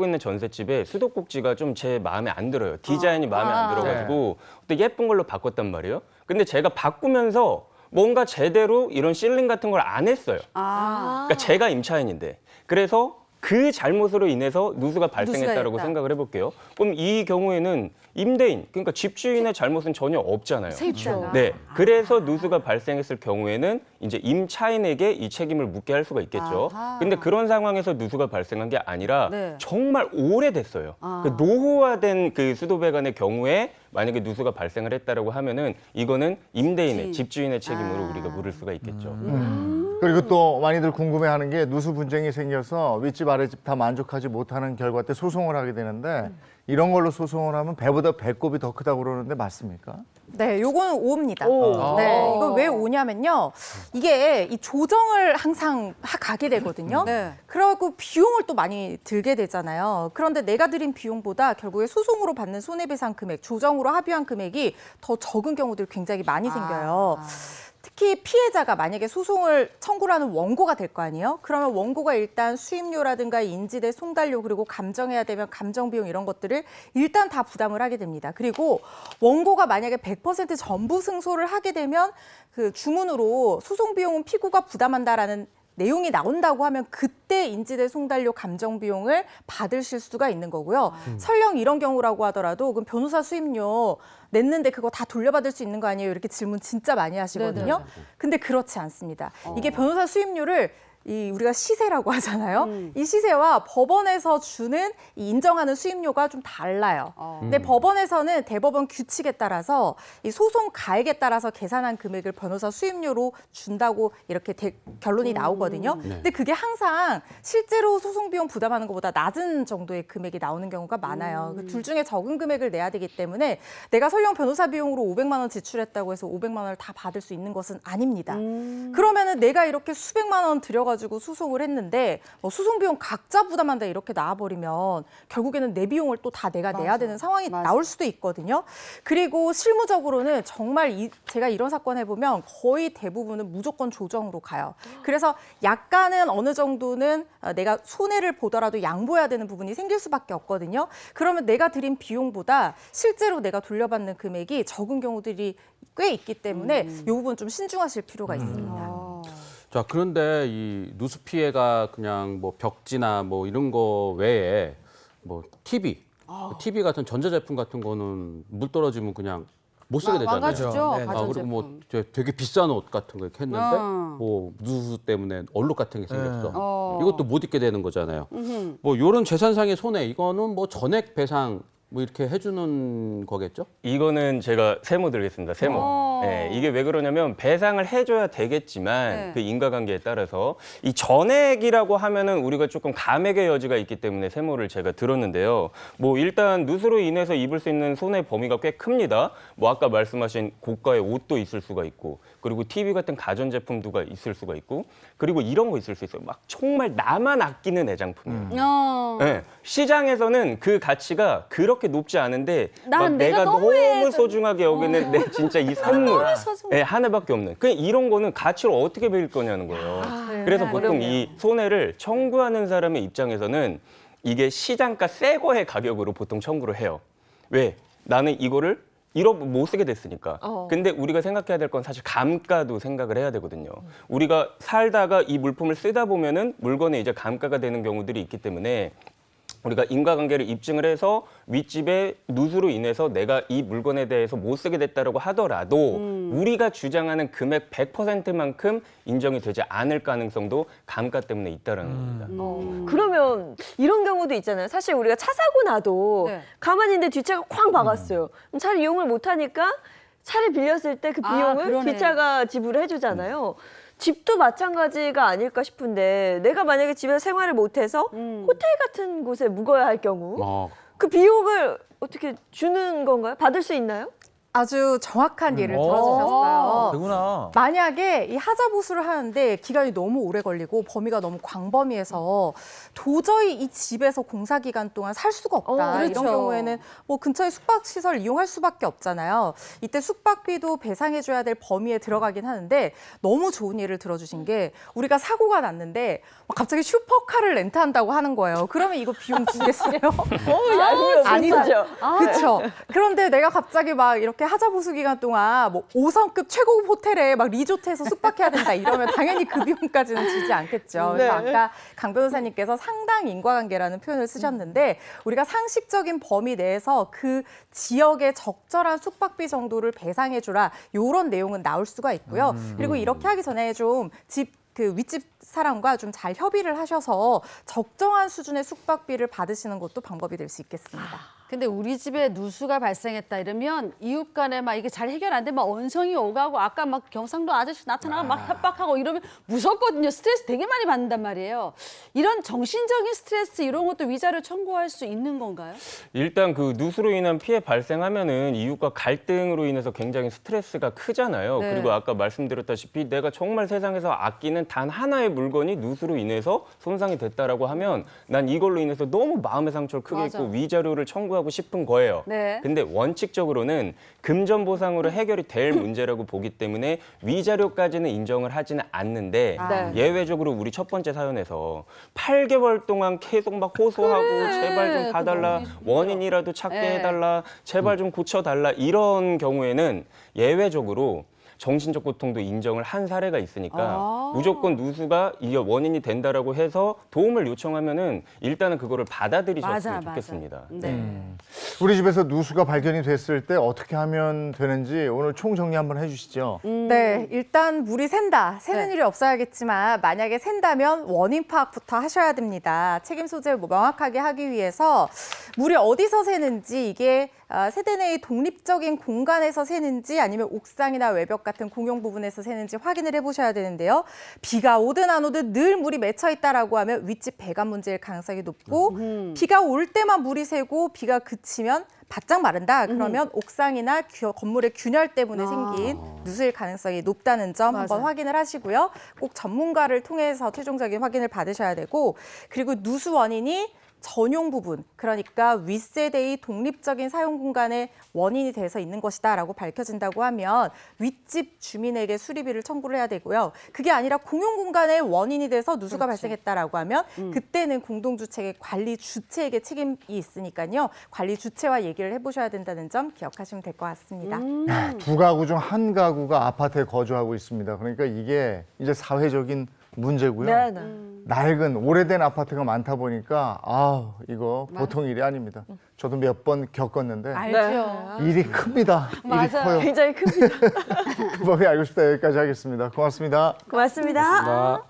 있는 전셋집에 수도꼭지가 좀 제 마음에 안 들어요. 디자인이 마음에 안 들어가지고 또 예쁜 걸로 바꿨단 말이에요. 근데 제가 바꾸면서 뭔가 제대로 이런 실링 같은 걸 안 했어요. 그러니까 제가 임차인인데 그래서 그 잘못으로 인해서 누수가 발생했다라고 있다. 생각을 해볼게요. 그럼 이 경우에는 임대인, 그러니까 집주인의 잘못은 전혀 없잖아요. 세입자가. 네, 그래서 누수가 발생했을 경우에는 이제 임차인에게 이 책임을 묻게 할 수가 있겠죠. 아하. 근데 그런 상황에서 누수가 발생한 게 아니라 네. 정말 오래됐어요. 그 노후화된 그 수도배관의 경우에 만약에 누수가 발생을 했다라고 하면은 이거는 임대인의 집주인의 책임으로 우리가 물을 수가 있겠죠. 그리고 또 많이들 궁금해하는 게 누수 분쟁이 생겨서 윗집 아랫집 다 만족하지 못하는 결과 때 소송을 하게 되는데 이런 걸로 소송을 하면 배보다 배꼽이 더 크다고 그러는데 맞습니까? 네, 요거는 오입니다. 오. 네, 이거 왜 오냐면요. 이게 이 조정을 항상 가게 되거든요. 네. 그러고 비용을 또 많이 들게 되잖아요. 그런데 내가 들인 비용보다 결국에 소송으로 받는 손해배상 금액, 조정으로 합의한 금액이 더 적은 경우들이 굉장히 많이 생겨요. 특히 피해자가 만약에 소송을 청구를 하는 원고가 될 거 아니에요? 그러면 원고가 일단 수임료라든가 인지대 송달료 그리고 감정해야 되면 감정 비용 이런 것들을 일단 다 부담을 하게 됩니다. 그리고 원고가 만약에 100% 전부 승소를 하게 되면 그 주문으로 소송 비용은 피고가 부담한다라는 내용이 나온다고 하면 그때 인지대 송달료 감정 비용을 받으실 수가 있는 거고요. 설령 이런 경우라고 하더라도 그럼 변호사 수임료 냈는데 그거 다 돌려받을 수 있는 거 아니에요? 이렇게 질문 진짜 많이 하시거든요. 근데 그렇지 않습니다. 이게 변호사 수임료를 우리가 시세라고 하잖아요. 이 시세와 법원에서 주는 이 인정하는 수임료가 좀 달라요. 근데 법원에서는 대법원 규칙에 따라서 이 소송 가액에 따라서 계산한 금액을 변호사 수임료로 준다고 이렇게 결론이 나오거든요. 근데 그게 항상 실제로 소송 비용 부담하는 것보다 낮은 정도의 금액이 나오는 경우가 많아요. 그둘 중에 적은 금액을 내야 되기 때문에 내가 설령 변호사 비용으로 500만 원 지출했다고 해서 500만 원을 다 받을 수 있는 것은 아닙니다. 그러면은 내가 이렇게 수백만 원 들여가지고 소송을 했는데 뭐 소송 비용 각자 부담한다 이렇게 나와버리면 결국에는 내 비용을 또 다 내가 내야 되는 상황이 나올 수도 있거든요. 그리고 실무적으로는 정말 제가 이런 사건 해보면 거의 대부분은 무조건 조정으로 가요. 그래서 약간은 어느 정도는 내가 손해를 보더라도 양보해야 되는 부분이 생길 수밖에 없거든요. 그러면 내가 들인 비용보다 실제로 내가 돌려받는 금액이 적은 경우들이 꽤 있기 때문에 이 부분 좀 신중하실 필요가 있습니다. 자, 그런데 이 누수 피해가 그냥 뭐 벽지나 뭐 이런 거 외에 뭐 TV 같은 전자제품 같은 거는 물 떨어지면 그냥 못 쓰게 되잖아요. 망가지죠. 네. 가전제품. 그리고 뭐 되게 비싼 옷 같은 거 이렇게 했는데 뭐 누수 때문에 얼룩 같은 게 생겼어. 이것도 못 입게 되는 거잖아요. 뭐 이런 재산상의 손해 이거는 뭐 전액 배상 뭐 이렇게 해주는 거겠죠? 이거는 제가 세모 드리겠습니다. 세모. 네, 이게 왜 그러냐면 배상을 해줘야 되겠지만 네. 그 인과관계에 따라서 이 전액이라고 하면은 우리가 조금 감액의 여지가 있기 때문에 세모를 제가 들었는데요. 뭐 일단 누수로 인해서 입을 수 있는 손해 범위가 꽤 큽니다. 뭐 아까 말씀하신 고가의 옷도 있을 수가 있고 그리고 TV 같은 가전제품도 있을 수가 있고 그리고 이런 거 있을 수 있어요. 막 정말 나만 아끼는 애장품이에요. 네, 시장에서는 그 가치가 그렇게 높지 않은데 막 내가 너무 소중하게 여기는 내 진짜 이 선물 네, 하나밖에 없는 그냥 이런 거는 가치를 어떻게 매길 거냐는 거예요. 그래서 보통 이 손해를 청구하는 사람의 입장에서는 이게 시장가 새 거의 가격으로 보통 청구를 해요. 왜? 나는 이거를 못 쓰게 됐으니까. 근데 우리가 생각해야 될 건 사실 감가도 생각을 해야 되거든요. 우리가 살다가 이 물품을 쓰다 보면은 물건에 이제 감가가 되는 경우들이 있기 때문에 우리가 인과관계를 입증을 해서 윗집에 누수로 인해서 내가 이 물건에 대해서 못 쓰게 됐다고 하더라도 우리가 주장하는 금액 100%만큼 인정이 되지 않을 가능성도 감가 때문에 있다는 겁니다. 그러면 이런 경우도 있잖아요. 사실 우리가 차 사고 나도 네. 가만히 있는데 뒷차가 쾅 박았어요. 그럼 차를 이용을 못하니까 차를 빌렸을 때 그 비용을 그러네. 뒷차가 지불을 해주잖아요. 집도 마찬가지가 아닐까 싶은데 내가 만약에 집에서 생활을 못해서 호텔 같은 곳에 묵어야 할 경우 그 비용을 어떻게 주는 건가요? 받을 수 있나요? 아주 정확한 예를 들어주셨어요. 되구나. 만약에 이 하자 보수를 하는데 기간이 너무 오래 걸리고 범위가 너무 광범위해서 도저히 이 집에서 공사 기간 동안 살 수가 없다. 그렇죠. 이런 경우에는 뭐 근처에 숙박시설 이용할 수밖에 없잖아요. 이때 숙박비도 배상해줘야 될 범위에 들어가긴 하는데 너무 좋은 예를 들어주신 게 우리가 사고가 났는데 막 갑자기 슈퍼카를 렌트한다고 하는 거예요. 그러면 이거 비용 주겠어요? 아니죠. 그렇죠. 그런데 내가 갑자기 막 이렇게 하자 보수 기간 동안 뭐 5성급 최고급 호텔에 막 리조트에서 숙박해야 된다 이러면 당연히 그 비용까지는 주지 않겠죠. 그래서 아까 강 변호사님께서 상당 인과관계라는 표현을 쓰셨는데 우리가 상식적인 범위 내에서 그 지역의 적절한 숙박비 정도를 배상해주라 이런 내용은 나올 수가 있고요. 그리고 이렇게 하기 전에 좀 윗집 사람과 좀 잘 협의를 하셔서 적정한 수준의 숙박비를 받으시는 것도 방법이 될 수 있겠습니다. 근데 우리 집에 누수가 발생했다 이러면 이웃 간에 막 이게 잘 해결 안 되면 막 언성이 오가고 아까 막 경상도 아저씨 나타나고 막 협박하고 이러면 무섭거든요. 스트레스 되게 많이 받는단 말이에요. 이런 정신적인 스트레스 이런 것도 위자료 청구할 수 있는 건가요? 일단 그 누수로 인한 피해 발생하면은 이웃과 갈등으로 인해서 굉장히 스트레스가 크잖아요. 네. 그리고 아까 말씀드렸다시피 내가 정말 세상에서 아끼는 단 하나의 물건이 누수로 인해서 손상이 됐다라고 하면 난 이걸로 인해서 너무 마음의 상처를 크게 맞아. 입고 위자료를 청구하고 싶은 거예요. 네. 근데 원칙적으로는 금전 보상으로 해결이 될 문제라고 보기 때문에 위자료까지는 인정을 하지는 않는데 네. 예외적으로 우리 첫 번째 사연에서 8개월 동안 계속 막 호소하고 제발 좀 봐달라, 원인이라도 찾게 네. 해달라, 제발 좀 고쳐달라 이런 경우에는 예외적으로 정신적 고통도 인정을 한 사례가 있으니까 무조건 누수가 이게 원인이 된다라고 해서 도움을 요청하면은 일단은 그거를 받아들이셨으면 좋겠습니다. 네. 우리 집에서 누수가 발견이 됐을 때 어떻게 하면 되는지 오늘 총정리 한번 해주시죠. 네, 일단 물이 샌다. 새는 네. 일이 없어야겠지만 만약에 샌다면 원인 파악부터 하셔야 됩니다. 책임 소재를 명확하게 하기 위해서 물이 어디서 새는지 이게 세대 내의 독립적인 공간에서 새는지 아니면 옥상이나 외벽 같은 공용 부분에서 새는지 확인을 해보셔야 되는데요. 비가 오든 안 오든 늘 물이 맺혀 있다라고 하면 윗집 배관 문제일 가능성이 높고 비가 올 때만 물이 새고 비가 그치면 바짝 마른다. 그러면 옥상이나 건물의 균열 때문에 생긴 누수일 가능성이 높다는 점 한번 맞아요. 확인을 하시고요. 꼭 전문가를 통해서 최종적인 확인을 받으셔야 되고 그리고 누수 원인이 전용 부분, 그러니까 윗세대의 독립적인 사용 공간에 원인이 돼서 있는 것이다라고 밝혀진다고 하면 윗집 주민에게 수리비를 청구를 해야 되고요. 그게 아니라 공용 공간에 원인이 돼서 누수가 발생했다라고 하면 그때는 공동주택의 관리 주체에게 책임이 있으니까요. 관리 주체와 얘기를 해보셔야 된다는 점 기억하시면 될 것 같습니다. 두 가구 중 한 가구가 아파트에 거주하고 있습니다. 그러니까 이게 이제 사회적인 문제고요. 네, 네. 낡은 오래된 아파트가 많다 보니까 이거 보통 일이 아닙니다. 저도 몇 번 겪었는데 알죠. 일이 큽니다. 일이 커요. 굉장히 큽니다. 그 법이 알고 싶다 여기까지 하겠습니다. 고맙습니다. 고맙습니다.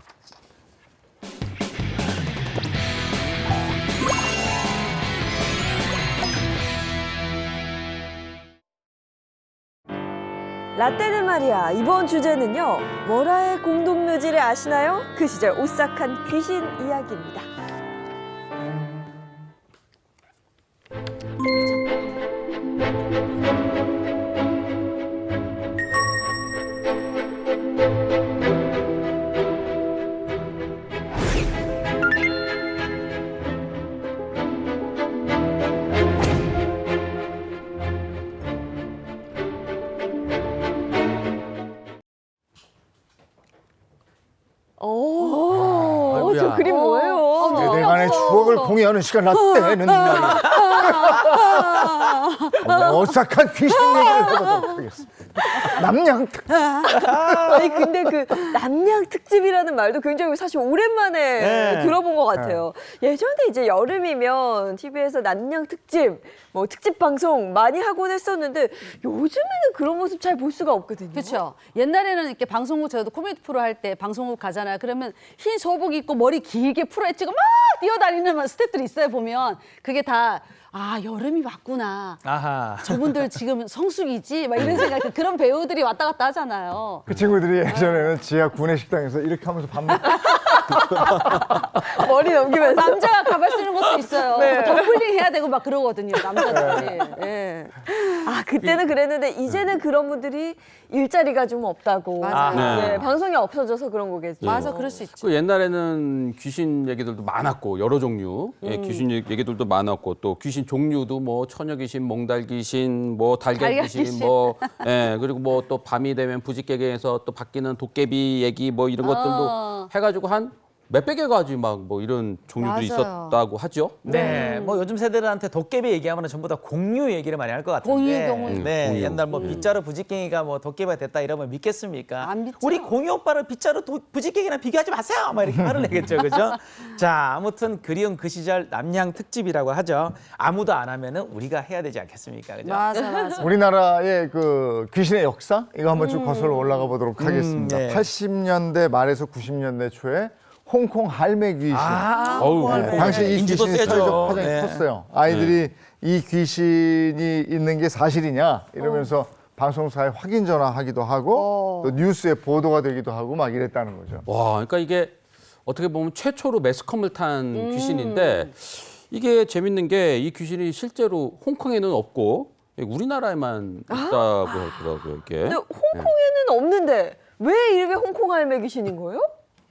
라떼는 말이야. 이번 주제는요. 월화의 공동묘지를 아시나요? 그 시절 오싹한 귀신 이야기입니다. 저 그림 뭐예요? 세대간의 추억을 공유하는 시간 라떼는 말이야. 오싹한 귀신 얘기를 해보도록 하겠습니다. 남양특. 아니 근데 그 남양 특집이라는 말도 굉장히 사실 오랜만에 네. 들어본 것 같아요. 예전에 이제 여름이면 TV에서 남양 특집, 뭐 특집 방송 많이 하곤 했었는데 요즘에는 그런 모습 잘 볼 수가 없거든요. 그렇죠. 옛날에는 이렇게 방송국 저도 코미디 프로 할 때 방송국 가잖아요. 그러면 흰 소복 입고 머리 길게 풀어 헤치고 막 뛰어다니는 스태프들이 있어요. 보면 그게 다 여름이 왔구나. 아하. 저분들 지금 성수기지? 막 이런 생각, 그런 배우들이 왔다 갔다 하잖아요. 그 친구들이 예전에는 지하 구내식당에서 이렇게 하면서 밥 먹고 머리 넘기면서. 남자가 가발 쓰는 것도 있어요. 네. 덤블링 해야 되고 막 그러거든요, 남자들이. 예. 그때는 그랬는데 이제는 그런 분들이 일자리가 좀 없다고. 맞아요. 네, 방송이 없어져서 그런 거겠죠. 맞아, 그럴 수 있죠. 그 옛날에는 귀신 얘기들도 많았고 여러 종류 귀신 얘기들도 많았고 또 귀신 종류도 뭐 처녀 귀신, 몽달 귀신, 뭐 달걀 귀신, 귀신. 뭐 그리고 뭐 또 밤이 되면 부지개경에서 또 바뀌는 도깨비 얘기 뭐 이런 것들도 해가지고 한 몇백 개 가지 막 뭐 이런 종류도 맞아요. 있었다고 하죠. 네, 뭐 요즘 세대들한테 도깨비 얘기하면 전부 다 공유 얘기를 많이 할 것 같은데. 공유. 네, 공유. 옛날 뭐 빗자루 부지깽이가 뭐 도깨비가 됐다 이러면 믿겠습니까? 안 믿죠. 우리 공유 오빠를 빗자루 부지깽이랑 비교하지 마세요. 막 이렇게 화를 내겠죠, 그죠? 자, 아무튼 그리운 그 시절 남양 특집이라고 하죠. 아무도 안 하면은 우리가 해야 되지 않겠습니까, 그죠? 맞아. 우리나라의 그 귀신의 역사 이거 한번 쭉 거슬러 올라가 보도록 하겠습니다. 네. 80년대 말에서 90년대 초에 홍콩 할매 귀신. 어우, 네, 홍콩 당시 이 인지도 귀신이 세죠. 사회적 파장이 네. 컸어요. 아이들이 이 귀신이 있는 게 사실이냐 이러면서 방송사에 확인 전화하기도 하고 또 뉴스에 보도가 되기도 하고 막 이랬다는 거죠. 와, 그러니까 이게 어떻게 보면 최초로 매스컴을 탄 귀신인데 이게 재밌는 게 이 귀신이 실제로 홍콩에는 없고 우리나라에만 있다고 하더라고요, 이게. 근데 홍콩에는 없는데 왜 이름이 홍콩 할매 귀신인 거예요?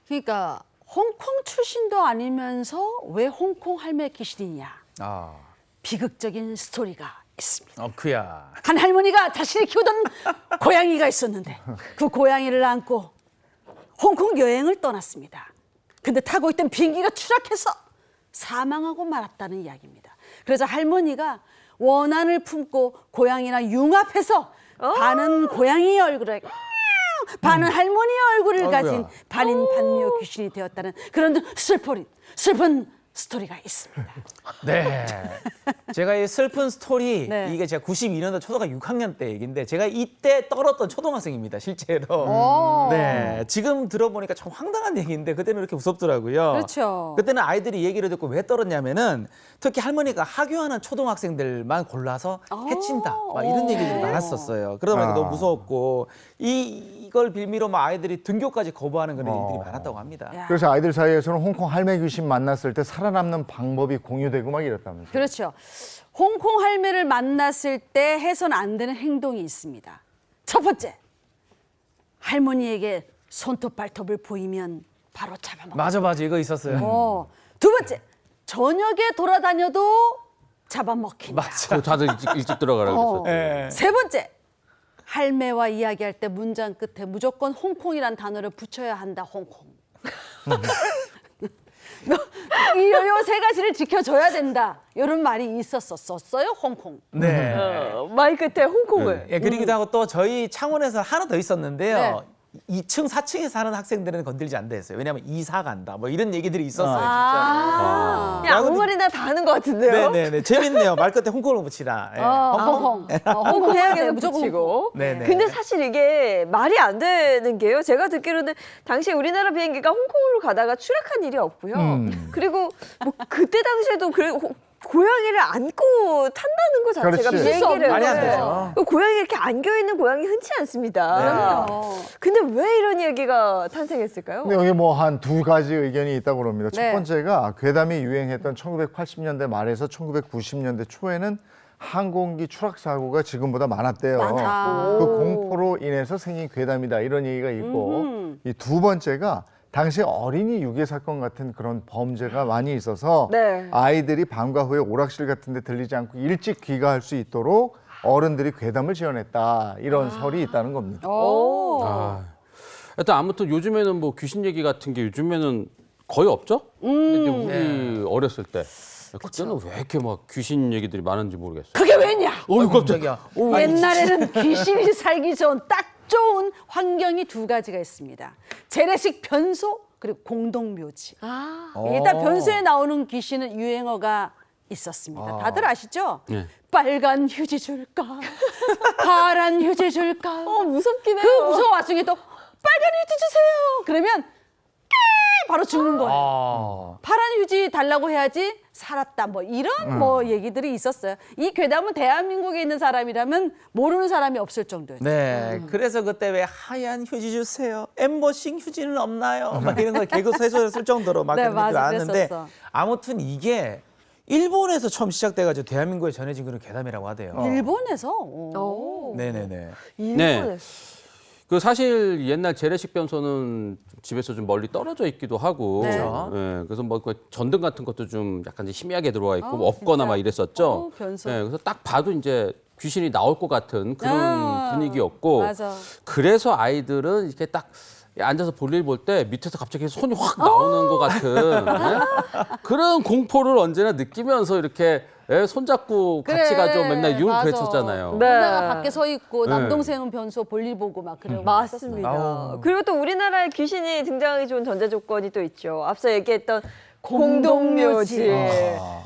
그러니까 홍콩 출신도 아니면서 왜 홍콩 할매 귀신이냐. 비극적인 스토리가 있습니다. 그야. 한 할머니가 자신이 키우던 고양이가 있었는데 그 고양이를 안고 홍콩 여행을 떠났습니다. 근데 타고 있던 비행기가 추락해서 사망하고 말았다는 이야기입니다. 그래서 할머니가 원한을 품고 고양이랑 융합해서 반은 고양이의 얼굴을 반은 할머니의 얼굴을 가진 반인 반묘 귀신이 되었다는 그런 슬픈 스토리가 있습니다. 네. 제가 이 슬픈 스토리 네. 이게 제가 92년도 초등학교 6학년 때 얘기인데 제가 이때 떨었던 초등학생입니다, 실제로. 네. 지금 들어보니까 좀 황당한 얘기인데 그때는 이렇게 무섭더라고요. 그렇죠. 그때는 아이들이 얘기를 듣고 왜 떨었냐면은 특히 할머니가 하교하는 초등학생들만 골라서 해친다. 막 이런 얘기들이 많았었어요. 그러다 보니까 너무 무서웠고 이걸 빌미로 막 아이들이 등교까지 거부하는 그런 일들이 많았다고 합니다. 야. 그래서 아이들 사이에서는 홍콩 할매 귀신 만났을 때 살아남는 방법이 공유되고 막 이랬다면서요. 그렇죠. 홍콩 할매를 만났을 때 해서는 안 되는 행동이 있습니다. 첫 번째, 할머니에게 손톱 발톱을 보이면 바로 잡아먹고. 맞아 이거 있었어요. 두 번째, 저녁에 돌아다녀도 잡아먹힌다. 맞아. 그 다들 일찍 들어가라고 그랬었죠. 네. 세 번째, 할매와 이야기할 때 문장 끝에 무조건 홍콩이란 단어를 붙여야 한다. 홍콩. 이 세 가지를 지켜줘야 된다. 이런 말이 있었어요. 홍콩. 네. 말 끝에 홍콩을. 예, 그러기도 하고 또 저희 창원에서 하나 더 있었는데요. 네. 2층, 4층에 사는 학생들은 건들지 않다 했어요. 왜냐하면 이사 간다. 뭐 이런 얘기들이 있었어요. 그냥 아무 말이나 다 하는 것 같은데요? 네네네. 재밌네요. 말 끝에 홍콩을 붙이라. 예. 홍콩. 홍콩 해야 돼. 무조건 홍콩. 붙이고. 네네. 근데 사실 이게 말이 안 되는 게요. 제가 듣기로는 당시 우리나라 비행기가 홍콩으로 가다가 추락한 일이 없고요. 그리고 뭐 그때 당시에도 고양이를 안고 탄다는 것 자체가 그렇지. 비행기를 말이 안 되죠. 고양이 이렇게 안겨 있는 고양이 흔치 않습니다. 근데 왜 이런 얘기가 탄생했을까요? 근데 여기 뭐 한 두 가지 의견이 있다고 그럽니다. 네. 첫 번째가 괴담이 유행했던 1980년대 말에서 1990년대 초에는 항공기 추락 사고가 지금보다 많았대요. 그 공포로 인해서 생긴 괴담이다 이런 얘기가 있고 이 두 번째가 당시 어린이 유괴 사건 같은 그런 범죄가 많이 있어서 네. 아이들이 방과 후에 오락실 같은 데 들리지 않고 일찍 귀가할 수 있도록 어른들이 괴담을 지어냈다 이런 설이 있다는 겁니다. 일단 아무튼 요즘에는 뭐 귀신 얘기 같은 게 요즘에는 거의 없죠? 근데 우리 어렸을 때 그때는 왜 이렇게 막 귀신 얘기들이 많은지 모르겠어요. 그게 왜냐? 어이 깜짝이야. 옛날에는 귀신이 살기 좋은 딱 좋은 환경이 두 가지가 있습니다. 재래식 변소 그리고 공동묘지. 일단 변소에 나오는 귀신은 유행어가 있었습니다. 다들 아시죠? 네. 빨간 휴지 줄까? 파란 휴지 줄까? 무섭긴 해요. 그 무서운 와중에 또 빨간 휴지 주세요. 그러면 바로 죽는 거예요. 파란 휴지 달라고 해야지 살았다. 뭐 이런 뭐 얘기들이 있었어요. 이 괴담은 대한민국에 있는 사람이라면 모르는 사람이 없을 정도예요. 네. 그래서 그때 왜 하얀 휴지 주세요. 엠보싱 휴지는 없나요? 막 이런 걸 개그 해줬을 정도로 막 네, 그런 얘기가 맞아, 나왔는데 그랬었어. 아무튼 이게 일본에서 처음 시작돼가지고 대한민국에 전해진 그런 괴담이라고 하대요. 일본에서? 네네네. 일본에. 그 사실 옛날 재래식 변소는 집에서 좀 멀리 떨어져 있기도 하고, 네. 예, 그래서 뭐 그 전등 같은 것도 좀 약간 이제 희미하게 들어와 있고 뭐 없거나 진짜? 막 이랬었죠. 변소. 예, 그래서 딱 봐도 이제 귀신이 나올 것 같은 그런 아, 분위기였고, 맞아. 그래서 아이들은 이렇게 딱 앉아서 볼일 볼 때 밑에서 갑자기 손이 확 나오는 것 같은 예? 그런 공포를 언제나 느끼면서 이렇게 예, 손잡고 같이 가죠. 맨날 이걸 맞아. 그랬었잖아요. 네. 누나가 밖에 서 있고 네. 남동생은 변소 볼일 보고 막 그러고 맞습니다. 아우. 그리고 또 우리나라에 귀신이 등장하기 좋은 전제 조건이 또 있죠. 앞서 얘기했던 공동묘지.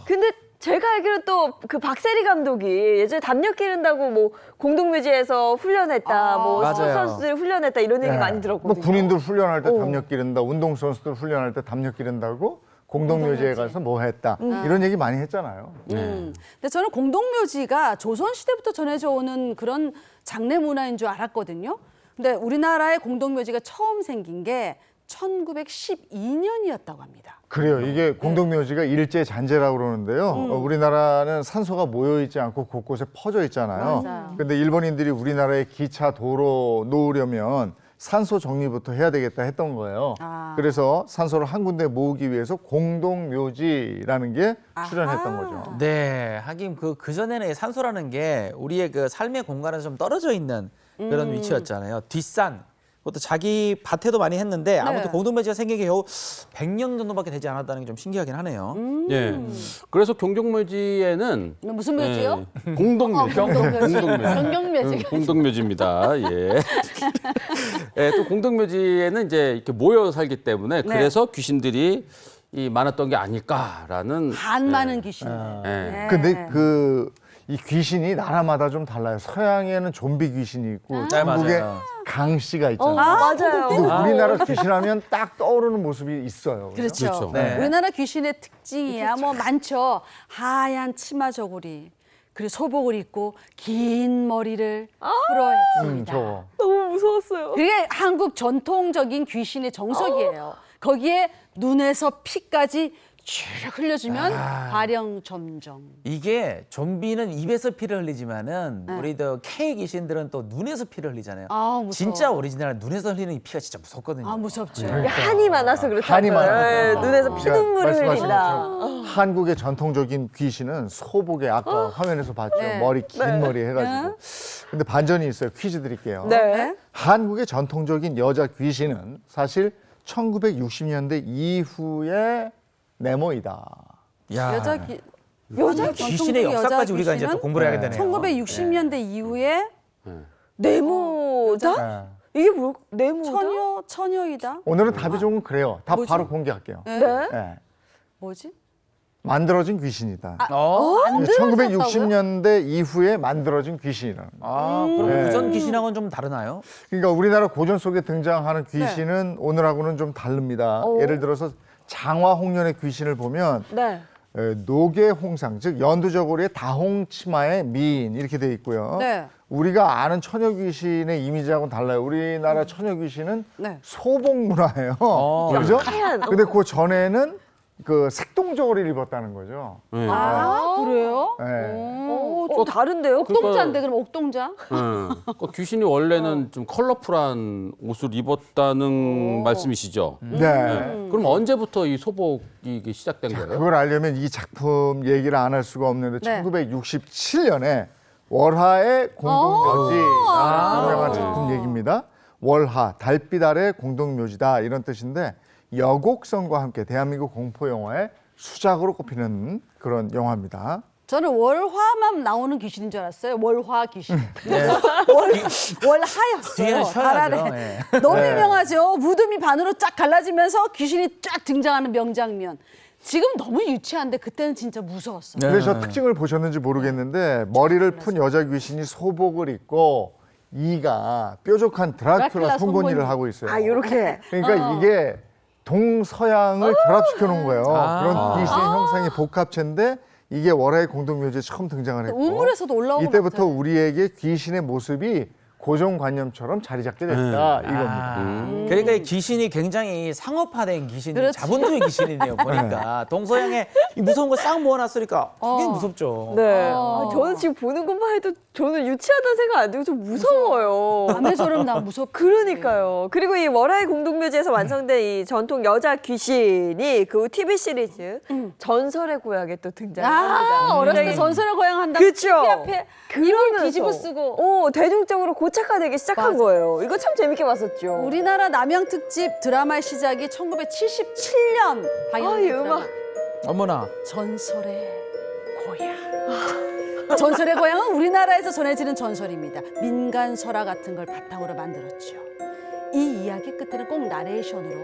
근데 제가 알기로 또 그 박세리 감독이 예전에 담력 기른다고 뭐 공동묘지에서 훈련했다, 뭐 스포츠 맞아요. 선수들 훈련했다 이런 얘기 많이 들었거든요. 뭐 군인들 훈련할 때 오. 담력 기른다, 운동선수들 훈련할 때 담력 기른다고 공동묘지에 가서 뭐 했다. 이런 얘기 많이 했잖아요. 근데 저는 공동묘지가 조선시대부터 전해져 오는 그런 장례 문화인 줄 알았거든요. 근데 우리나라의 공동묘지가 처음 생긴 게 1912년이었다고 합니다. 그래요. 이게 공동묘지가 일제 잔재라고 그러는데요. 우리나라는 산소가 모여 있지 않고 곳곳에 퍼져 있잖아요. 맞아요. 근데 일본인들이 우리나라에 기차, 도로 놓으려면 산소 정리부터 해야 되겠다 했던 거예요. 아. 그래서 산소를 한 군데 모으기 위해서 공동묘지라는 게 출현했던 거죠. 네, 하긴 그 전에는 산소라는 게 우리의 그 삶의 공간에서 좀 떨어져 있는 그런 위치였잖아요. 뒷산. 그것도 자기 밭에도 많이 했는데 아무튼 공동묘지가 생긴 게 겨우 100년 정도밖에 되지 않았다는 게 좀 신기하긴 하네요. 예. 그래서 경동묘지에는 무슨 묘지요? 예, 공동묘지. 공동묘지. 공동묘지. 경동묘지. 공동묘지입니다. 예. 예, 또 공동묘지에는 이제 이렇게 모여 살기 때문에 그래서 귀신들이 이 많았던 게 아닐까라는. 한 많은 귀신. 예. 근데 이 귀신이 나라마다 좀 달라요. 서양에는 좀비 귀신이 있고 네, 중국에 맞아요. 강씨가 있잖아요. 맞아요. 근데 우리나라 귀신하면 딱 떠오르는 모습이 있어요. 그렇죠. 그렇죠. 네. 우리나라 귀신의 특징이야 뭐 많죠. 하얀 치마 저고리, 그리고 소복을 입고 긴 머리를 풀어했습니다. 저거. 너무 무서웠어요. 그게 한국 전통적인 귀신의 정석이에요. 거기에 눈에서 피까지 쭉 흘려주면 발영점정. 이게 좀비는 입에서 피를 흘리지만은 우리 K 귀신들은 또 눈에서 피를 흘리잖아요. 아, 무서워. 진짜 오리지널 눈에서 흘리는 이 피가 진짜 무섭거든요. 아 무섭죠. 이게 한이 많아서 그렇다. 한이 많아서. 눈에서 피눈물을 말씀하신 흘린다. 것처럼 한국의 전통적인 귀신은 소복에 아까 화면에서 봤죠. 네. 머리 긴 머리 해가지고. 근데 반전이 있어요. 퀴즈 드릴게요. 네. 한국의 전통적인 여자 귀신은 사실 1960년대 이후의 네모이다. 야, 여자 귀신의 역사까지 우리가 이제 또 공부를 해야 되네요. 1960년대 이후에 네모다? 네. 이게 뭐 네모다? 처녀이다. 오늘은 답이 좀 그래요. 답 뭐지? 바로 공개할게요. 네. 네. 뭐지? 만들어진 귀신이다. 만들어졌다고요? 1960년대 이후에 만들어진 귀신이라는 거예요. 그럼 네. 그전 귀신하고는 좀 다르나요? 그러니까 우리나라 고전 속에 등장하는 귀신은 오늘하고는 좀 다릅니다. 예를 들어서 장화홍련의 귀신을 보면 네. 노계홍상, 즉 연두저고리의 다홍치마의 미인 이렇게 돼 있고요. 네. 우리가 아는 처녀 귀신의 이미지하고는 달라요. 우리나라 처녀 귀신은 네. 소복 문화예요. 그죠? 근데 그 전에는 그 색동저고리를 입었다는 거죠. 아 그래요? 네. 좀 다른데요? 옥동자인데 그럼 옥동자? 그 귀신이 원래는 좀 컬러풀한 옷을 입었다는 말씀이시죠? 네. 그럼 언제부터 이 소복이 이게 시작된 거예요? 그걸 알려면 이 작품 얘기를 안 할 수가 없는데 네. 1967년에 월하의 공동묘지 유명한 작품 얘기입니다. 월하, 달빛 아래 공동묘지다 이런 뜻인데 여곡선과 함께 대한민국 공포 영화의 수작으로 꼽히는 그런 영화입니다. 저는 월화만 나오는 귀신인 줄 알았어요. 월화 귀신. 네. 월하였어요. 뒤에는 쉬어야죠. 달 아래. 네. 너무 유명하죠. 무덤이 반으로 쫙 갈라지면서 귀신이 쫙 등장하는 명장면. 지금 너무 유치한데 그때는 진짜 무서웠어요. 근데 저 특징을 보셨는지 모르겠는데 머리를 푼 여자 귀신이 소복을 입고 이가 뾰족한 드라큘라 드라큘라 송곳니를 송곳니. 하고 있어요. 아, 요렇게. 그러니까 이게 동서양을 결합시켜 놓은 거예요. 그런 귀신의 형상의 복합체인데 이게 월화의 공동묘지에 처음 등장을 했고 우물에서도 올라온 것 이때부터 같아요. 우리에게 귀신의 모습이 고정관념처럼 자리 잡게 됐다 이겁니다. 그러니까 이 귀신이 굉장히 상업화된 귀신, 그렇지. 자본주의 귀신이네요. 보니까 동서양에 이 무서운 거 싹 모아놨으니까 하긴 무섭죠. 네. 저는 지금 보는 것만 해도 저는 유치하다는 생각 안 들고 좀 무서워요. 밤에 저럼 나 무섭. 그러니까요. 그리고 이 월화의 공동묘지에서 완성된 이 전통 여자 귀신이 그 TV 시리즈 전설의 고향에 또 등장합니다. 어렸을 때 전설의 고향 한다. 그쵸? 앞에 이걸 뒤집어 쓰고. 대중적으로 고착화되기 시작한 거예요. 이거 참 재밌게 봤었죠. 우리나라 남양 특집 드라마의 시작이 1977년 이 방영된 음악. 드라마 어머나. 전설의 고향. 전설의 고향은 우리나라에서 전해지는 전설입니다. 민간 설화 같은 걸 바탕으로 만들었죠. 이 이야기 끝에는 꼭 나레이션으로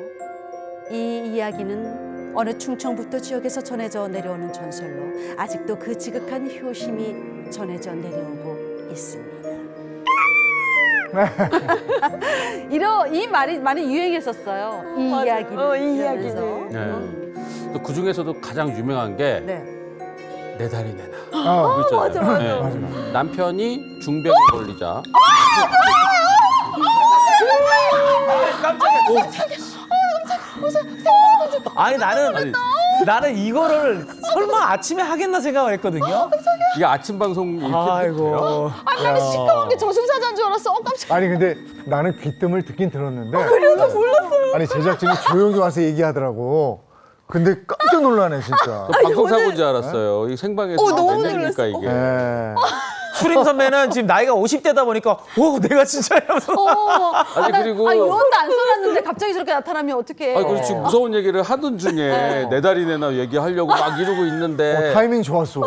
이 이야기는 어느 충청북도 지역에서 전해져 내려오는 전설로 아직도 그 지극한 효심이 전해져 내려오고 있습니다. 이 말이 많이 유행했었어요. 이 맞아. 이야기를. 이 이러면서. 이야기를. 네. 또 그 중에서도 가장 유명한 게 내 네. 다리 내놔. 아, 그거 있잖아요. 맞아. 네. 남편이 중병에 걸리자 아니 나는 이거를 설마 아침에 하겠나 생각을 했거든요. 이게 아침 방송 이렇게 돼요? 아이고. 나는 시커먼 게 저승사자인 줄 알았어. 깜짝. 아니 근데 나는 귀뜸을 듣긴 들었는데 그래도 몰랐어요. 아니 제작진이 조용히 와서 얘기하더라고. 근데 깜짝 놀라네 진짜. 방송 사고인 줄 알았어요. 이 생방에서 너무 웬 일입니까 이게? 예. 수림 선배는 지금 나이가 50대다 보니까 오 내가 진짜 이러면서 아니 그리고 요원도 안 써놨는데 갑자기 저렇게 나타나면 어떡해. 아니 그리고 지금 무서운 얘기를 하던 중에 내 다리 내놔 얘기하려고 막 이러고 있는데 타이밍 좋았어.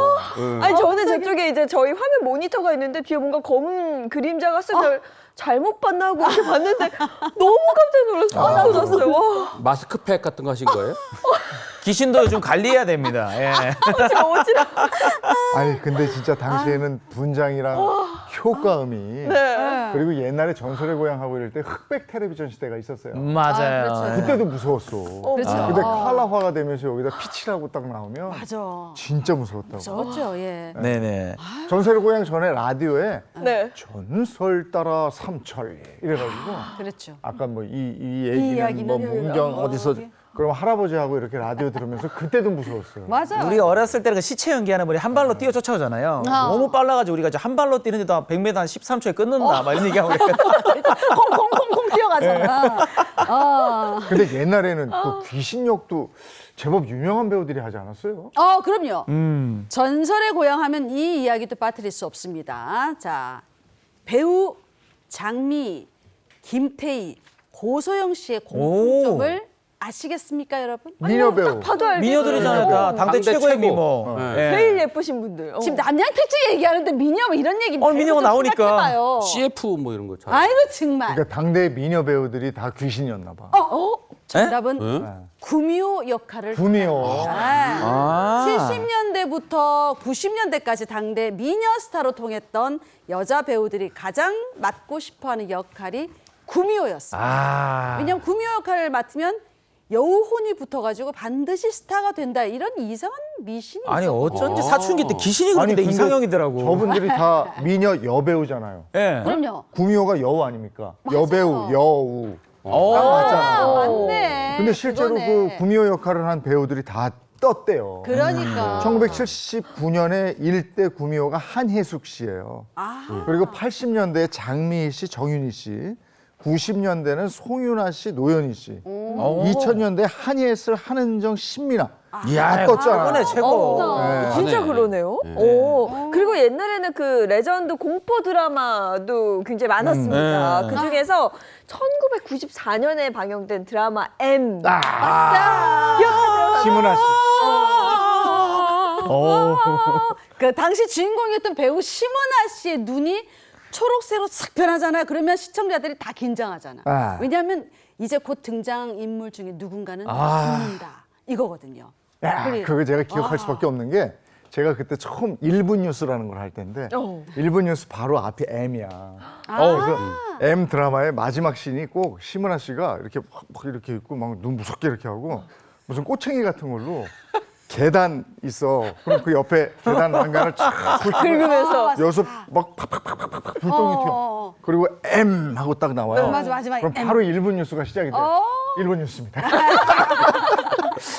아니 저는 저쪽에 이제 저희 화면 모니터가 있는데 뒤에 뭔가 검은 그림자가 쓰면 잘못 봤나 하고 이렇게 봤는데 너무 깜짝 놀랐어요. 깜짝 놀랐어요. 와, 마스크팩 같은 거 하신 거예요? 귀신도 요즘 관리해야 됩니다. 예. 진짜 어지러워. 아니 근데 진짜 당시에는 분장이랑 효과음이 네. 그리고 옛날에 전설의 고향하고 이럴 때 흑백 텔레비전 시대가 있었어요. 맞아요. 그렇죠. 그때도 무서웠어. 그렇죠. 근데 칼라화가 되면서 여기다 피치라고 딱 나오면 맞아. 진짜 무서웠다고. 무서웠죠. 예. 네네. 전설의 고향 전에 라디오에 네. 전설 따라 삼천리 이래가지고 그렇죠. 아까 뭐 이 얘기는 이야기는 뭐 문경 어디서 그럼 할아버지하고 이렇게 라디오 들으면서 그때도 무서웠어요. 맞아. 우리가 어렸을 때는 그 시체 연기하는 분이 한 발로 뛰어 쫓아오잖아요. 너무 빨라가지고 우리가 한 발로 뛰는데도 100m 한 13초에 끊는다 막 이런 얘기하고 그랬거든. 콩콩콩콩 뛰어가잖아. 근데 옛날에는 그 귀신역도 제법 유명한 배우들이 하지 않았어요? 그럼요. 전설의 고향 하면 이 이야기도 빠뜨릴 수 없습니다. 자, 배우 장미, 김태희, 고소영 씨의 공통점을 아시겠습니까, 여러분? 미녀 배우. 봐도 알겠어요. 미녀들이잖아요. 다 당대 최고의 최고. 미모. 네. 예. 제일 예쁘신 분들. 지금 남양 택지 얘기하는데 미녀 뭐 이런 얘기 미녀가 나오니까. 생각해봐요. CF 뭐 이런 거 잘. 아이고 정말. 그러니까 당대 미녀 배우들이 다 귀신이었나 봐. 정답은 응? 구미호 역할을 구미호. 아. 70년대부터 90년대까지 당대 미녀 스타로 통했던 여자 배우들이 가장 맡고 싶어하는 역할이 구미호였어요. 왜냐하면 구미호 역할을 맡으면 여우혼이 붙어가지고 반드시 스타가 된다 이런 이상한 미신이 아니 있었고. 어쩐지 사춘기 때 귀신이 그런데 근데 이상형이더라고. 저분들이 다 미녀 여배우잖아요. 예. 그럼요. 구미호가 여우 아닙니까? 여배우, 여우. 맞잖아. 맞네. 근데 실제로 그러네. 그 구미호 역할을 한 배우들이 다 떴대요. 그러니까. 1979년에 일대 구미호가 한혜숙 씨예요. 그리고 80년대에 장미희 씨, 정윤희 씨, 90년대는 송윤아 씨, 노현희 씨, 2000년대 한예슬, 한은정, 신민아 이야, 떴잖아. 최고네 최고. 네. 진짜 네. 그러네요. 네. 오. 그리고 옛날에는 그 레전드 공포 드라마도 굉장히 많았습니다. 네. 그 중에서 1994년에 방영된 드라마 M. 심은하 씨. 그 당시 주인공이었던 배우 심은하 씨의 눈이 초록색으로 싹 변하잖아요. 그러면 시청자들이 다 긴장하잖아. 아. 왜냐하면 이제 곧 등장 인물 중에 누군가는 죽는다 이거거든요. 야, 그래. 그거 제가 기억할 수밖에 없는 게 제가 그때 처음 1분 뉴스라는 걸 할 때인데 1분 뉴스 바로 앞이 M이야. 그래서 M 드라마의 마지막 씬이 꼭 심은하 씨가 이렇게 막 이렇게 있고 막 눈 무섭게 이렇게 하고 무슨 꼬챙이 같은 걸로 계단 있어. 그럼 그 옆에 계단 난간을 쫙 긁으면서. 여기서 막 팍팍팍팍팍 불똥이 튀어. 그리고 M 하고 딱 나와요. 맞아, 마지막에 그럼 M. 바로 1분 뉴스가 시작이 돼. 1분 뉴스입니다.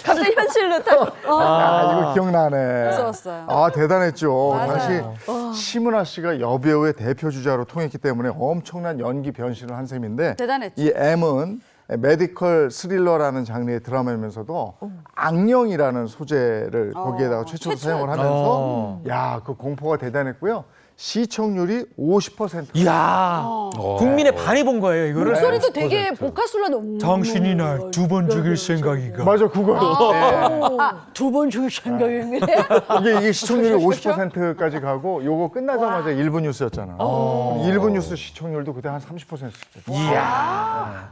갑자기 현실로 딱. 이거 기억나네. 무서웠어요. 아, 대단했죠. 맞아요. 당시 심은하 씨가 여배우의 대표 주자로 통했기 때문에 엄청난 연기 변신을 한 셈인데 대단했죠. 이 M은 메디컬 스릴러라는 장르의 드라마이면서도 악령이라는 소재를 거기에다가 최초로 사용을 하면서 야, 그 공포가 대단했고요. 시청률이 50%. 이야. 국민의 반이 본 거예요 이거를. 목소리도 되게 보카술라 당신이 날 두 번 죽일 생각이가. 맞아, 그거. 두 번 죽일 생각이네. 이게 시청률이 50%까지 가고 요거 끝나자마자 1분 뉴스였잖아. 1분 뉴스 시청률도 그때 한 30%였어요. 이야.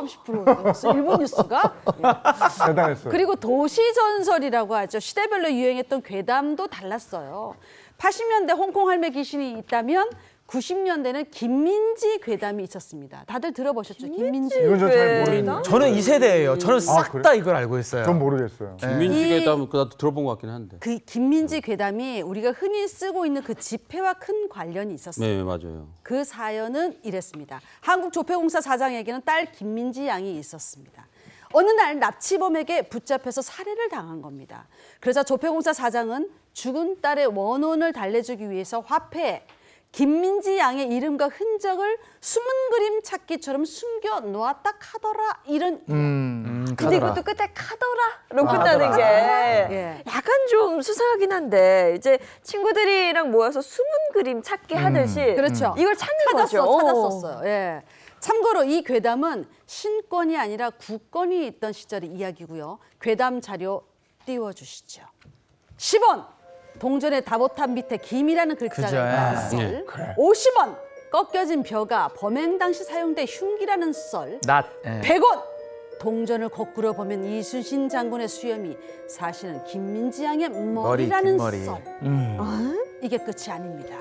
30%. 무슨 일본 뉴스가? 예. 대단했어요. 그리고 도시전설이라고 하죠. 시대별로 유행했던 괴담도 달랐어요. 80년대 홍콩 할매 귀신이 있다면 90년대는 김민지 괴담이 있었습니다. 다들 들어보셨죠? 김민지. 이건 저 잘 네. 모르겠는데. 저는 이 세대예요. 저는 싹 그래? 다 이걸 알고 있어요. 전 모르겠어요. 김민지에 따면 나도 들어본 것 같긴 한데. 그 김민지 괴담이 우리가 흔히 쓰고 있는 그 집회와 큰 관련이 있었어요. 네, 맞아요. 그 사연은 이랬습니다. 한국조폐공사 사장에게는 딸 김민지 양이 있었습니다. 어느 날 납치범에게 붙잡혀서 살해를 당한 겁니다. 그러자 조폐공사 사장은 죽은 딸의 원혼을 달래주기 위해서 화폐에 김민지 양의 이름과 흔적을 숨은 그림 찾기처럼 숨겨 놓았다 카더라 이런 근데 이것도 끝에 카더라로 끝나는 게 예. 약간 좀 수상하긴 한데 이제 친구들이랑 모여서 숨은 그림 찾기 하듯이 그렇죠. 이걸 찾는 거죠. 찾았었어요. 예. 참고로 이 괴담은 신권이 아니라 구권이 있던 시절의 이야기고요. 괴담 자료 띄워주시죠. 10원 동전의 다보탑 밑에 김이라는 글자가 그죠, 있다는 예. 썰. 그래. 50원 꺾여진 벼가 범행 당시 사용된 흉기라는 썰. 낫. 예. 100원 동전을 거꾸로 보면 이순신 장군의 수염이 사실은 김민지 양의 머리라는 머리. 썰. 이게 끝이 아닙니다.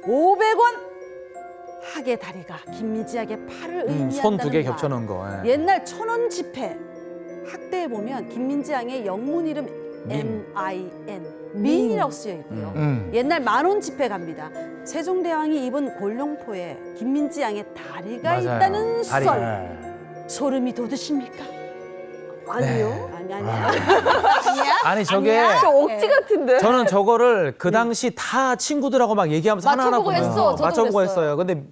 500원 학의 다리가 김민지 양의 팔을 의미한다는 손 두 개 말. 겹쳐놓은 거. 예. 옛날 1000원 지폐 학대에 보면 김민지 양의 영문 이름 M-I-N 민이라고 쓰여 있고요. 옛날 10,000원 지폐 갑니다. 세종대왕이 입은 골룡포에 김민지 양의 다리가 맞아요. 있다는 다리. 썰. 소름이 돋으십니까? 아니요. 아니야. 아니 저게 저 억지 같은데. 저는 저거를 그 당시 다 친구들하고 막 얘기하면서 하나하나 맞춰보고 보면서 했어. 저도 맞춰보고 그랬어요. 했어요. 근데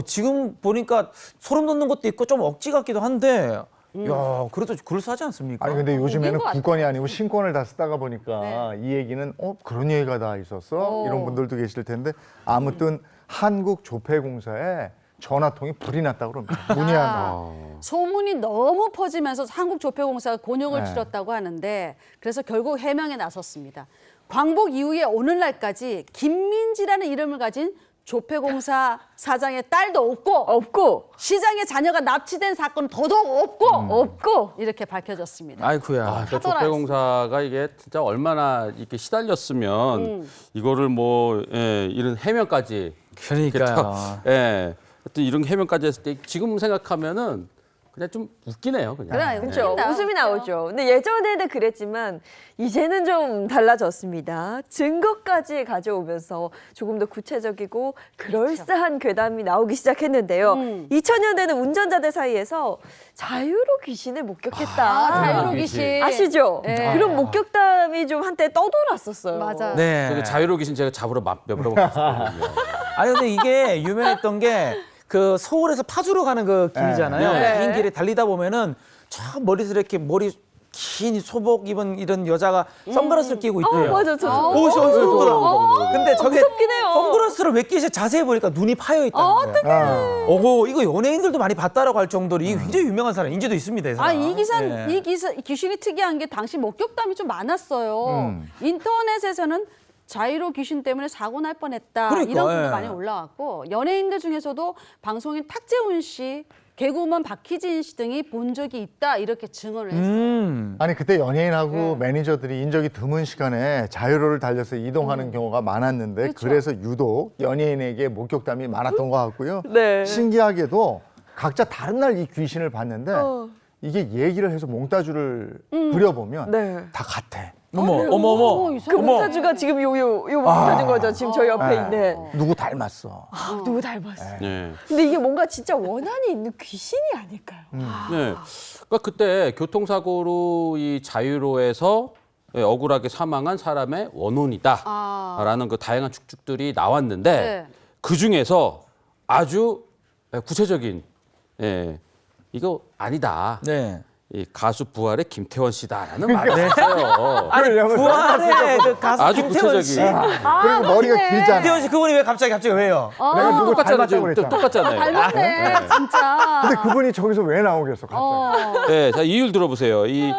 지금 보니까 소름 돋는 것도 있고 좀 억지 같기도 한데 야, 그래도 그럴싸하지 않습니까? 아니 근데 요즘에는 것 같아. 국권이 아니고 신권을 다 쓰다가 보니까 이 얘기는 그런 얘기가 다 있었어 이런 분들도 계실 텐데 아무튼 한국조폐공사에 전화통이 불이 났다고 그럽니다. 문의한다. 소문이 너무 퍼지면서 한국조폐공사가 곤욕을 네. 치렀다고 하는데 그래서 결국 해명에 나섰습니다. 광복 이후에 오늘날까지 김민지라는 이름을 가진 조폐공사 사장의 딸도 없고 시장의 자녀가 납치된 사건은 더더욱 없고 이렇게 밝혀졌습니다. 아이쿠야. 그러니까 하더라 조폐공사가 이게 진짜 얼마나 이렇게 시달렸으면 이거를 이런 해명까지 그러니까요. 예. 하여튼 이런 해명까지 했을 때 지금 생각하면은 그냥 좀 웃기네요, 그냥. 그래, 그렇죠. 웃긴다. 웃음이 나오죠. 근데 예전에는 그랬지만 이제는 좀 달라졌습니다. 증거까지 가져오면서 조금 더 구체적이고 그럴싸한 괴담이 나오기 시작했는데요. 2000년대는 운전자들 사이에서 자유로 귀신을 목격했다. 자유로 귀신. 귀신. 아시죠? 네. 그런 목격담이 좀 한때 떠돌았었어요. 맞아. 네. 저기 자유로 귀신 제가 잡으러 몇 번 갔었거든요. 아니 근데 이게 유명했던 게 그 서울에서 파주로 가는 그 길이잖아요. 네. 긴 길에 달리다 보면은 저 머리서 이렇게 머리 긴 소복 입은 이런 여자가 선글라스를 끼고 있대요. 맞아, 저. 어디서 보더라고. 근데 저게 무섭긴 해요. 선글라스를 왜 끼시 자세히 보니까 눈이 파여 있다는 거예요. 어머, 이거 연예인들도 많이 봤다라고 할 정도로 이 굉장히 유명한 사람 인지도 있습니다. 이 사람. 네. 이 귀신이 특이한 게 당시 목격담이 좀 많았어요. 인터넷에서는 자이로 귀신 때문에 사고 날 뻔했다 그러니까, 이런 글도 예. 많이 올라왔고 연예인들 중에서도 방송인 탁재훈 씨, 개그우먼 박희진 씨 등이 본 적이 있다 이렇게 증언을 했어요. 아니 그때 연예인하고 매니저들이 인적이 드문 시간에 자유로를 달려서 이동하는 경우가 많았는데 그렇죠. 그래서 유독 연예인에게 목격담이 많았던 것 같고요. 네. 신기하게도 각자 다른 날 이 귀신을 봤는데 이게 얘기를 해서 몽따주를 그려보면 네. 다 같아. 어머. 그 몽타주가 지금 요 몽타주인 거죠. 지금 저 옆에 있는. 누구 닮았어. 누구 닮았어. 네. 근데 이게 뭔가 진짜 원한이 있는 귀신이 아닐까요? 네. 그러니까 그때 교통사고로 이 자유로에서 억울하게 사망한 사람의 원혼이다라는 그 다양한 추측들이 나왔는데 네. 그 중에서 아주 구체적인 이거 아니다. 네. 이 가수 부활의 김태원 씨다라는 말을 했어요. 아니 그러려면 부활의 그 가수 아주 김태원 씨. 구체적인. 그리고 머리가 길잖아. 김태원 씨 그분이 왜 갑자기 왜요? 내가 누구 닮았다고 그랬잖아. 똑같잖아요. 닮았네 진짜. 근데 그분이 저기서 왜 나오겠어 갑자기. 네, 자 이유를 들어보세요. 이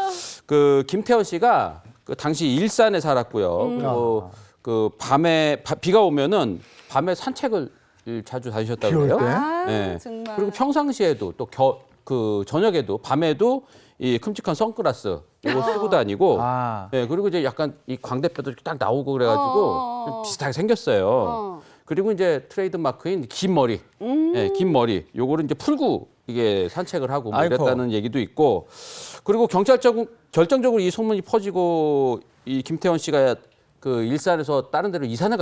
그 김태원 씨가 그 당시 일산에 살았고요. 그리고 그 밤에 비가 오면은 밤에 산책을 자주 다니셨다고 비 올 그래요. 때? 아, 네. 정말. 그리고 평상시에도 또 그 저녁에도 밤에도 이 큼직한 선글라스 이거 쓰고 다니고 아. 예, 그리고 이제 약간 이 광대뼈도 이렇게 딱 나오고 그래가지고 좀 비슷하게 생겼어요. 그리고 이제 트레이드 마크인 긴 머리, 예, 긴 머리 요거를 이제 풀고 이게 산책을 하고 뭐 아이고. 이랬다는 얘기도 있고 그리고 결정적으로 이 소문이 퍼지고 이 김태원 씨가 그 일산에서 다른 데로 이사를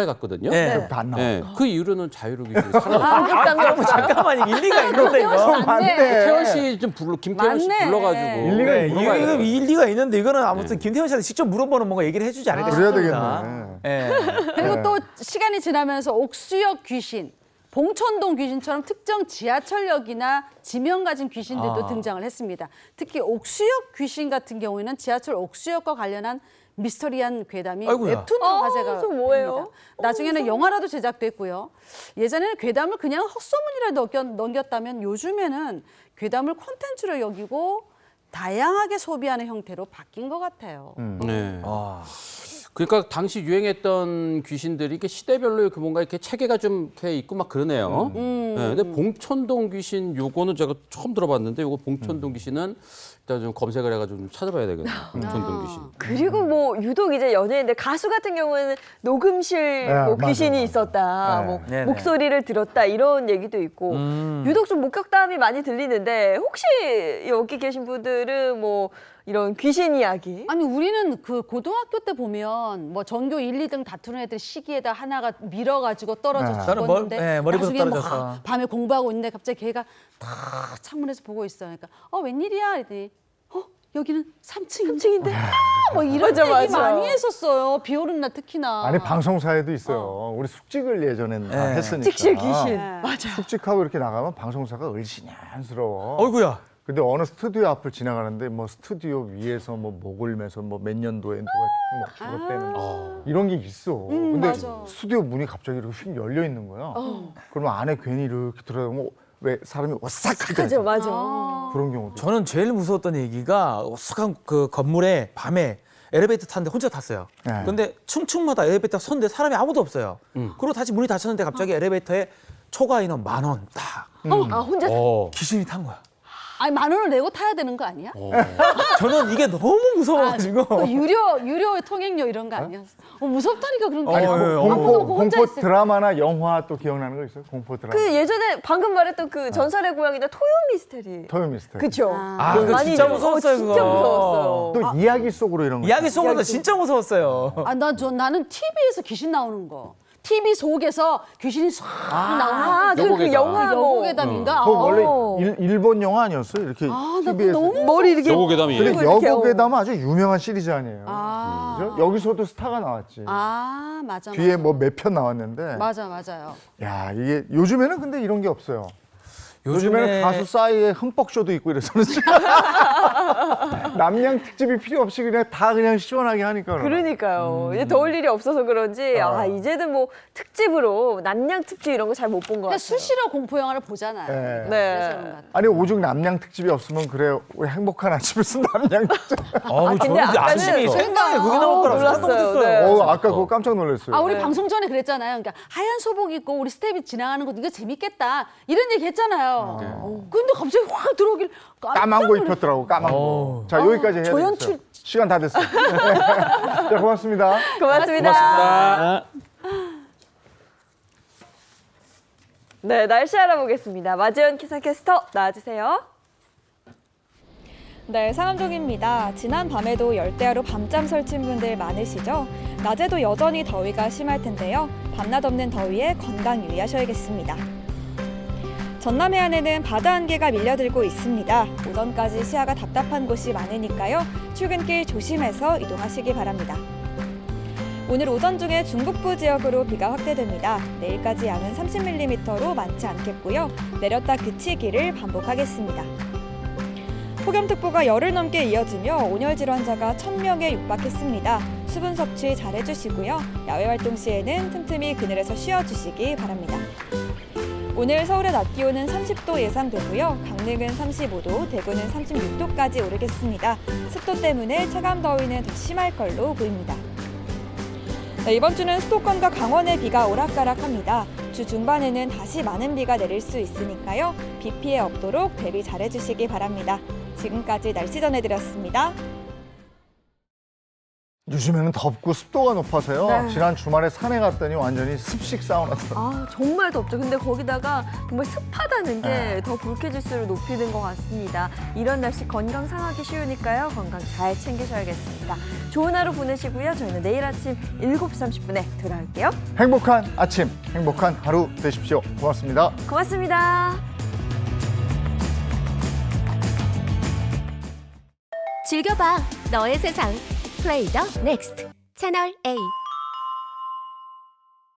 갔거든요. 네. 안 나와. 예, 그 이후로는 자유로 귀신이 사라졌어요. 그럼 잠깐만 일리가 있는데 이거. 맞네. 태원 씨 좀 김태원 씨 맞네. 불러가지고 일리가 네, 있는 이거 거예요. 일리가 있는데 이거는 아무튼 김태현 씨한테 직접 물어보는 뭔가 얘기를 해주지 않을까 그래야 싶습니다. 되겠네. 예. 그리고 또 시간이 지나면서 옥수역 귀신, 봉천동 귀신처럼 특정 지하철역이나 지명 가진 귀신들도 등장을 했습니다. 특히 옥수역 귀신 같은 경우에는 지하철 옥수역과 관련한 미스터리한 괴담이 아이고야. 웹툰으로 화제가 저 뭐예요? 됩니다. 나중에는 영화라도 제작됐고요. 예전에는 괴담을 그냥 헛소문이라 넘겼다면 요즘에는 괴담을 콘텐츠로 여기고 다양하게 소비하는 형태로 바뀐 것 같아요. 네. 아. 그러니까 당시 유행했던 귀신들이 이렇게 시대별로 이렇게 뭔가 이렇게 체계가 좀 이렇게 있고 막 그러네요. 네, 근데 봉천동 귀신 요거는 제가 처음 들어봤는데 요거 봉천동 귀신은 일단 좀 검색을 해가지고 좀 찾아봐야 되겠네요. 봉천동 귀신. 그리고 뭐 유독 이제 연예인들 가수 같은 경우에는 녹음실 네, 뭐 맞아, 귀신이 맞아. 있었다, 네. 뭐 네네. 목소리를 들었다 이런 얘기도 있고 유독 좀 목격담이 많이 들리는데 혹시 여기 계신 분들은 뭐 이런 귀신 이야기 아니 우리는 그 고등학교 때 보면 뭐 전교 1, 2등 다투는 애들 시기에다 하나가 밀어가지고 떨어져 네. 저는 죽었는데 머리부터 나중에 떨어져서. 막 밤에 공부하고 있는데 갑자기 걔가 탁 창문에서 보고 있어. 그러니까 웬일이야? 이랬더니 여기는 3층인데 뭐 이런 맞아, 얘기 맞아. 많이 했었어요. 비 오는 날 특히나. 아니 방송사에도 있어요. 우리 숙직을 예전에 네. 했으니까. 직실 귀신 네. 맞아. 숙직하고 이렇게 나가면 방송사가 을씨년스러워. 어이구야. 근데 어느 스튜디오 앞을 지나가는데 뭐 스튜디오 위에서 뭐 목을 매서 뭐 몇 년도에 누가 뭐 죽었다는 이런 게 있어. 근데 맞아. 스튜디오 문이 갑자기 이렇게 휙 열려 있는 거야. 그러면 안에 괜히 이렇게 들어가면 왜 사람이 맞아 오싹하게 맞아. 그런 경우도. 저는 제일 무서웠던 얘기가 오싹한 그 건물에 밤에 엘리베이터 탔는데 혼자 탔어요. 네. 근데 층층마다 엘리베이터 섰는데 사람이 아무도 없어요. 그리고 다시 문이 닫혔는데 갑자기 엘리베이터에 초과 인원 10,000원 딱. 아 혼자 귀신이 탄 거야. 아니 10,000원을 내고 타야 되는 거 아니야? 저는 이게 너무 무서워가지고. 그 유료 통행료 이런 거 아니었어? 무섭다니까 그런 거. 아니 어, 예, 아무도 없고 혼자 공포 있을 때. 드라마나 영화 또 기억나는 거 있어요? 공포 드라마. 그 예전에 방금 말했던 그 전설의 고향이나 토요 미스테리 토요 미스터리. 그쵸? 아, 그거 많이 진짜 들어. 무서웠어요, 진짜 그거. 무서웠어요. 또 이야기 속으로 이런 거. 이야기 속으로도 진짜 무서웠어요. 나는 TV에서 귀신 나오는 거. TV 속에서 귀신이 싹 나오는 거. 그 여고괴담. 영화 뭐 여고괴담인가? 그거 원래 일본 영화 아니었어요? 이렇게 나 TV에서. 너무 머리 이렇게 여고괴담이에요. 근데 이렇게 여고괴담은 아주 유명한 시리즈 아니에요. 아. 그죠? 여기서도 스타가 나왔지. 맞아. 뒤에 뭐 몇 편 나왔는데. 맞아요. 야, 이게 요즘에는 근데 이런 게 없어요. 요즘에는 요즘에- 가수 싸이에 흠뻑쇼도 있고 이래서 남양 특집이 필요 없이 그냥 다 그냥 시원하게 하니까. 그러니까요. 이제 더울 일이 없어서 그런지 이제는 뭐 특집으로 남양 특집 이런 거 잘 못 본 것 근데 같아요. 수시로 공포 영화를 보잖아요. 네. 그래서 그런 것 같아요. 아니 오죽 남양 특집이 없으면 그래 우리 행복한 아침을 쓴 남양 특집. 근데 저는 아까는 아침이 생방에 그게 나올 거라고 놀랐어요. 생각 못했어요. 네. 아까 그거 깜짝 놀랐어요. 우리 방송 전에 그랬잖아요. 그러니까 하얀 소복 입고 우리 스텝이 지나가는 거 이거 재밌겠다. 이런 얘기 했잖아요. 근데 갑자기 확 들어오길 까만 거 입혔더라고 까만 거. 자 여기까지 해야 되겠어요. 조연출- 시간 다 됐어요. 자 고맙습니다. 고맙습니다. 네, 날씨 알아보겠습니다. 마재현 기상캐스터 나와주세요. 네, 상암동입니다. 지난 밤에도 열대야로 밤잠 설친 분들 많으시죠? 낮에도 여전히 더위가 심할 텐데요. 밤낮 없는 더위에 건강 유의하셔야겠습니다. 전남 해안에는 바다 안개가 밀려들고 있습니다. 오전까지 시야가 답답한 곳이 많으니까요. 출근길 조심해서 이동하시기 바랍니다. 오늘 오전 중에 중북부 지역으로 비가 확대됩니다. 내일까지 양은 30mm로 많지 않겠고요. 내렸다 그치기를 반복하겠습니다. 폭염특보가 열흘 넘게 이어지며 온열 질환자가 1,000명에 육박했습니다. 수분 섭취 잘 해주시고요. 야외 활동 시에는 틈틈이 그늘에서 쉬어주시기 바랍니다. 오늘 서울의 낮 기온은 30도 예상되고요. 강릉은 35도, 대구는 36도까지 오르겠습니다. 습도 때문에 체감 더위는 더 심할 걸로 보입니다. 네, 이번 주는 수도권과 강원에 비가 오락가락합니다. 주 중반에는 다시 많은 비가 내릴 수 있으니까요. 비 피해 없도록 대비 잘해주시기 바랍니다. 지금까지 날씨 전해드렸습니다. 요즘에는 덥고 습도가 높아서요. 네. 지난 주말에 산에 갔더니 완전히 습식 사우나더라고요. 아, 정말 덥죠. 근데 거기다가 정말 습하다는 게 네. 더 불쾌지수를 높이는 것 같습니다. 이런 날씨 건강 상하기 쉬우니까요. 건강 잘 챙기셔야겠습니다. 좋은 하루 보내시고요. 저희는 내일 아침 7시 30분에 돌아올게요. 행복한 아침, 행복한 하루 되십시오. 고맙습니다. 고맙습니다. 즐겨봐 너의 세상 플레이 더 넥스트 채널 A.